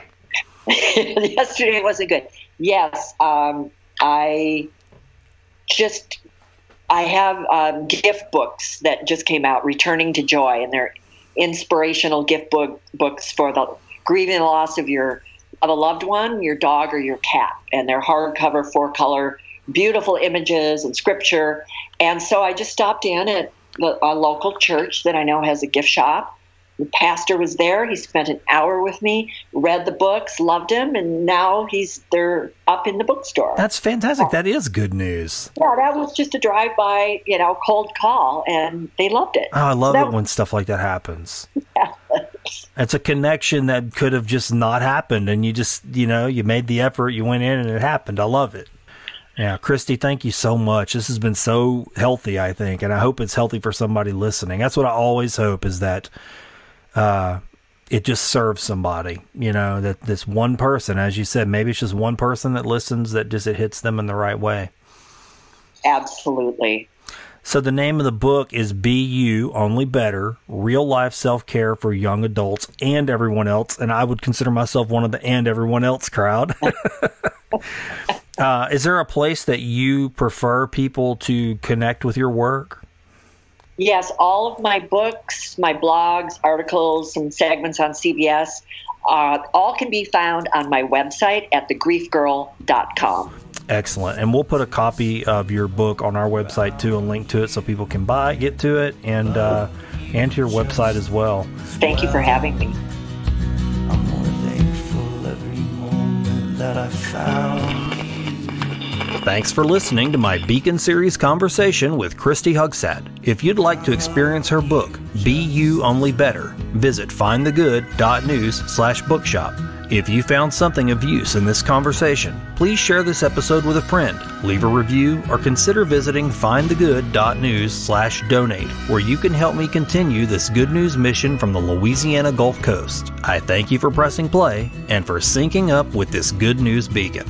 Yesterday wasn't good. Yes. I have gift books that just came out, Returning to Joy, and they're inspirational gift books for the grieving the loss of a loved one, your dog or your cat. And they're hardcover, 4-color, beautiful images and scripture. And so I just stopped in at a local church that I know has a gift shop. The pastor was there. He spent an hour with me, read the books, loved him, and now they're up in the bookstore. That's fantastic. That is good news. Yeah, that was just a drive-by, cold call, and they loved it. Oh, I love it when stuff like that happens. Yeah. It's a connection that could have just not happened, and you just, you made the effort, you went in, and it happened. I love it. Yeah, Kristi, thank you so much. This has been so healthy, I think, and I hope it's healthy for somebody listening. That's what I always hope, is that it just serves somebody, that this one person, as you said, maybe it's just one person that listens, that just it hits them in the right way. Absolutely. So the name of the book is Be You, Only Better, Real Life Self-Care for Young Adults and Everyone Else. And I would consider myself one of the and everyone else crowd. Is there a place that you prefer people to connect with your work? Yes, all of my books, my blogs, articles, some segments on CBS, all can be found on my website at thegriefgirl.com. Excellent. And we'll put a copy of your book on our website, too, a link to it so people can get to it, and to your website as well. Thank you for having me. I'm more thankful every moment that I found. Thanks for listening to my Beacon Series conversation with Kristi Hugstad. If you'd like to experience her book, Be You Only Better, visit findthegood.news/bookshop. If you found something of use in this conversation, please share this episode with a friend, leave a review, or consider visiting findthegood.news/donate, where you can help me continue this good news mission from the Louisiana Gulf Coast. I thank you for pressing play and for syncing up with this good news beacon.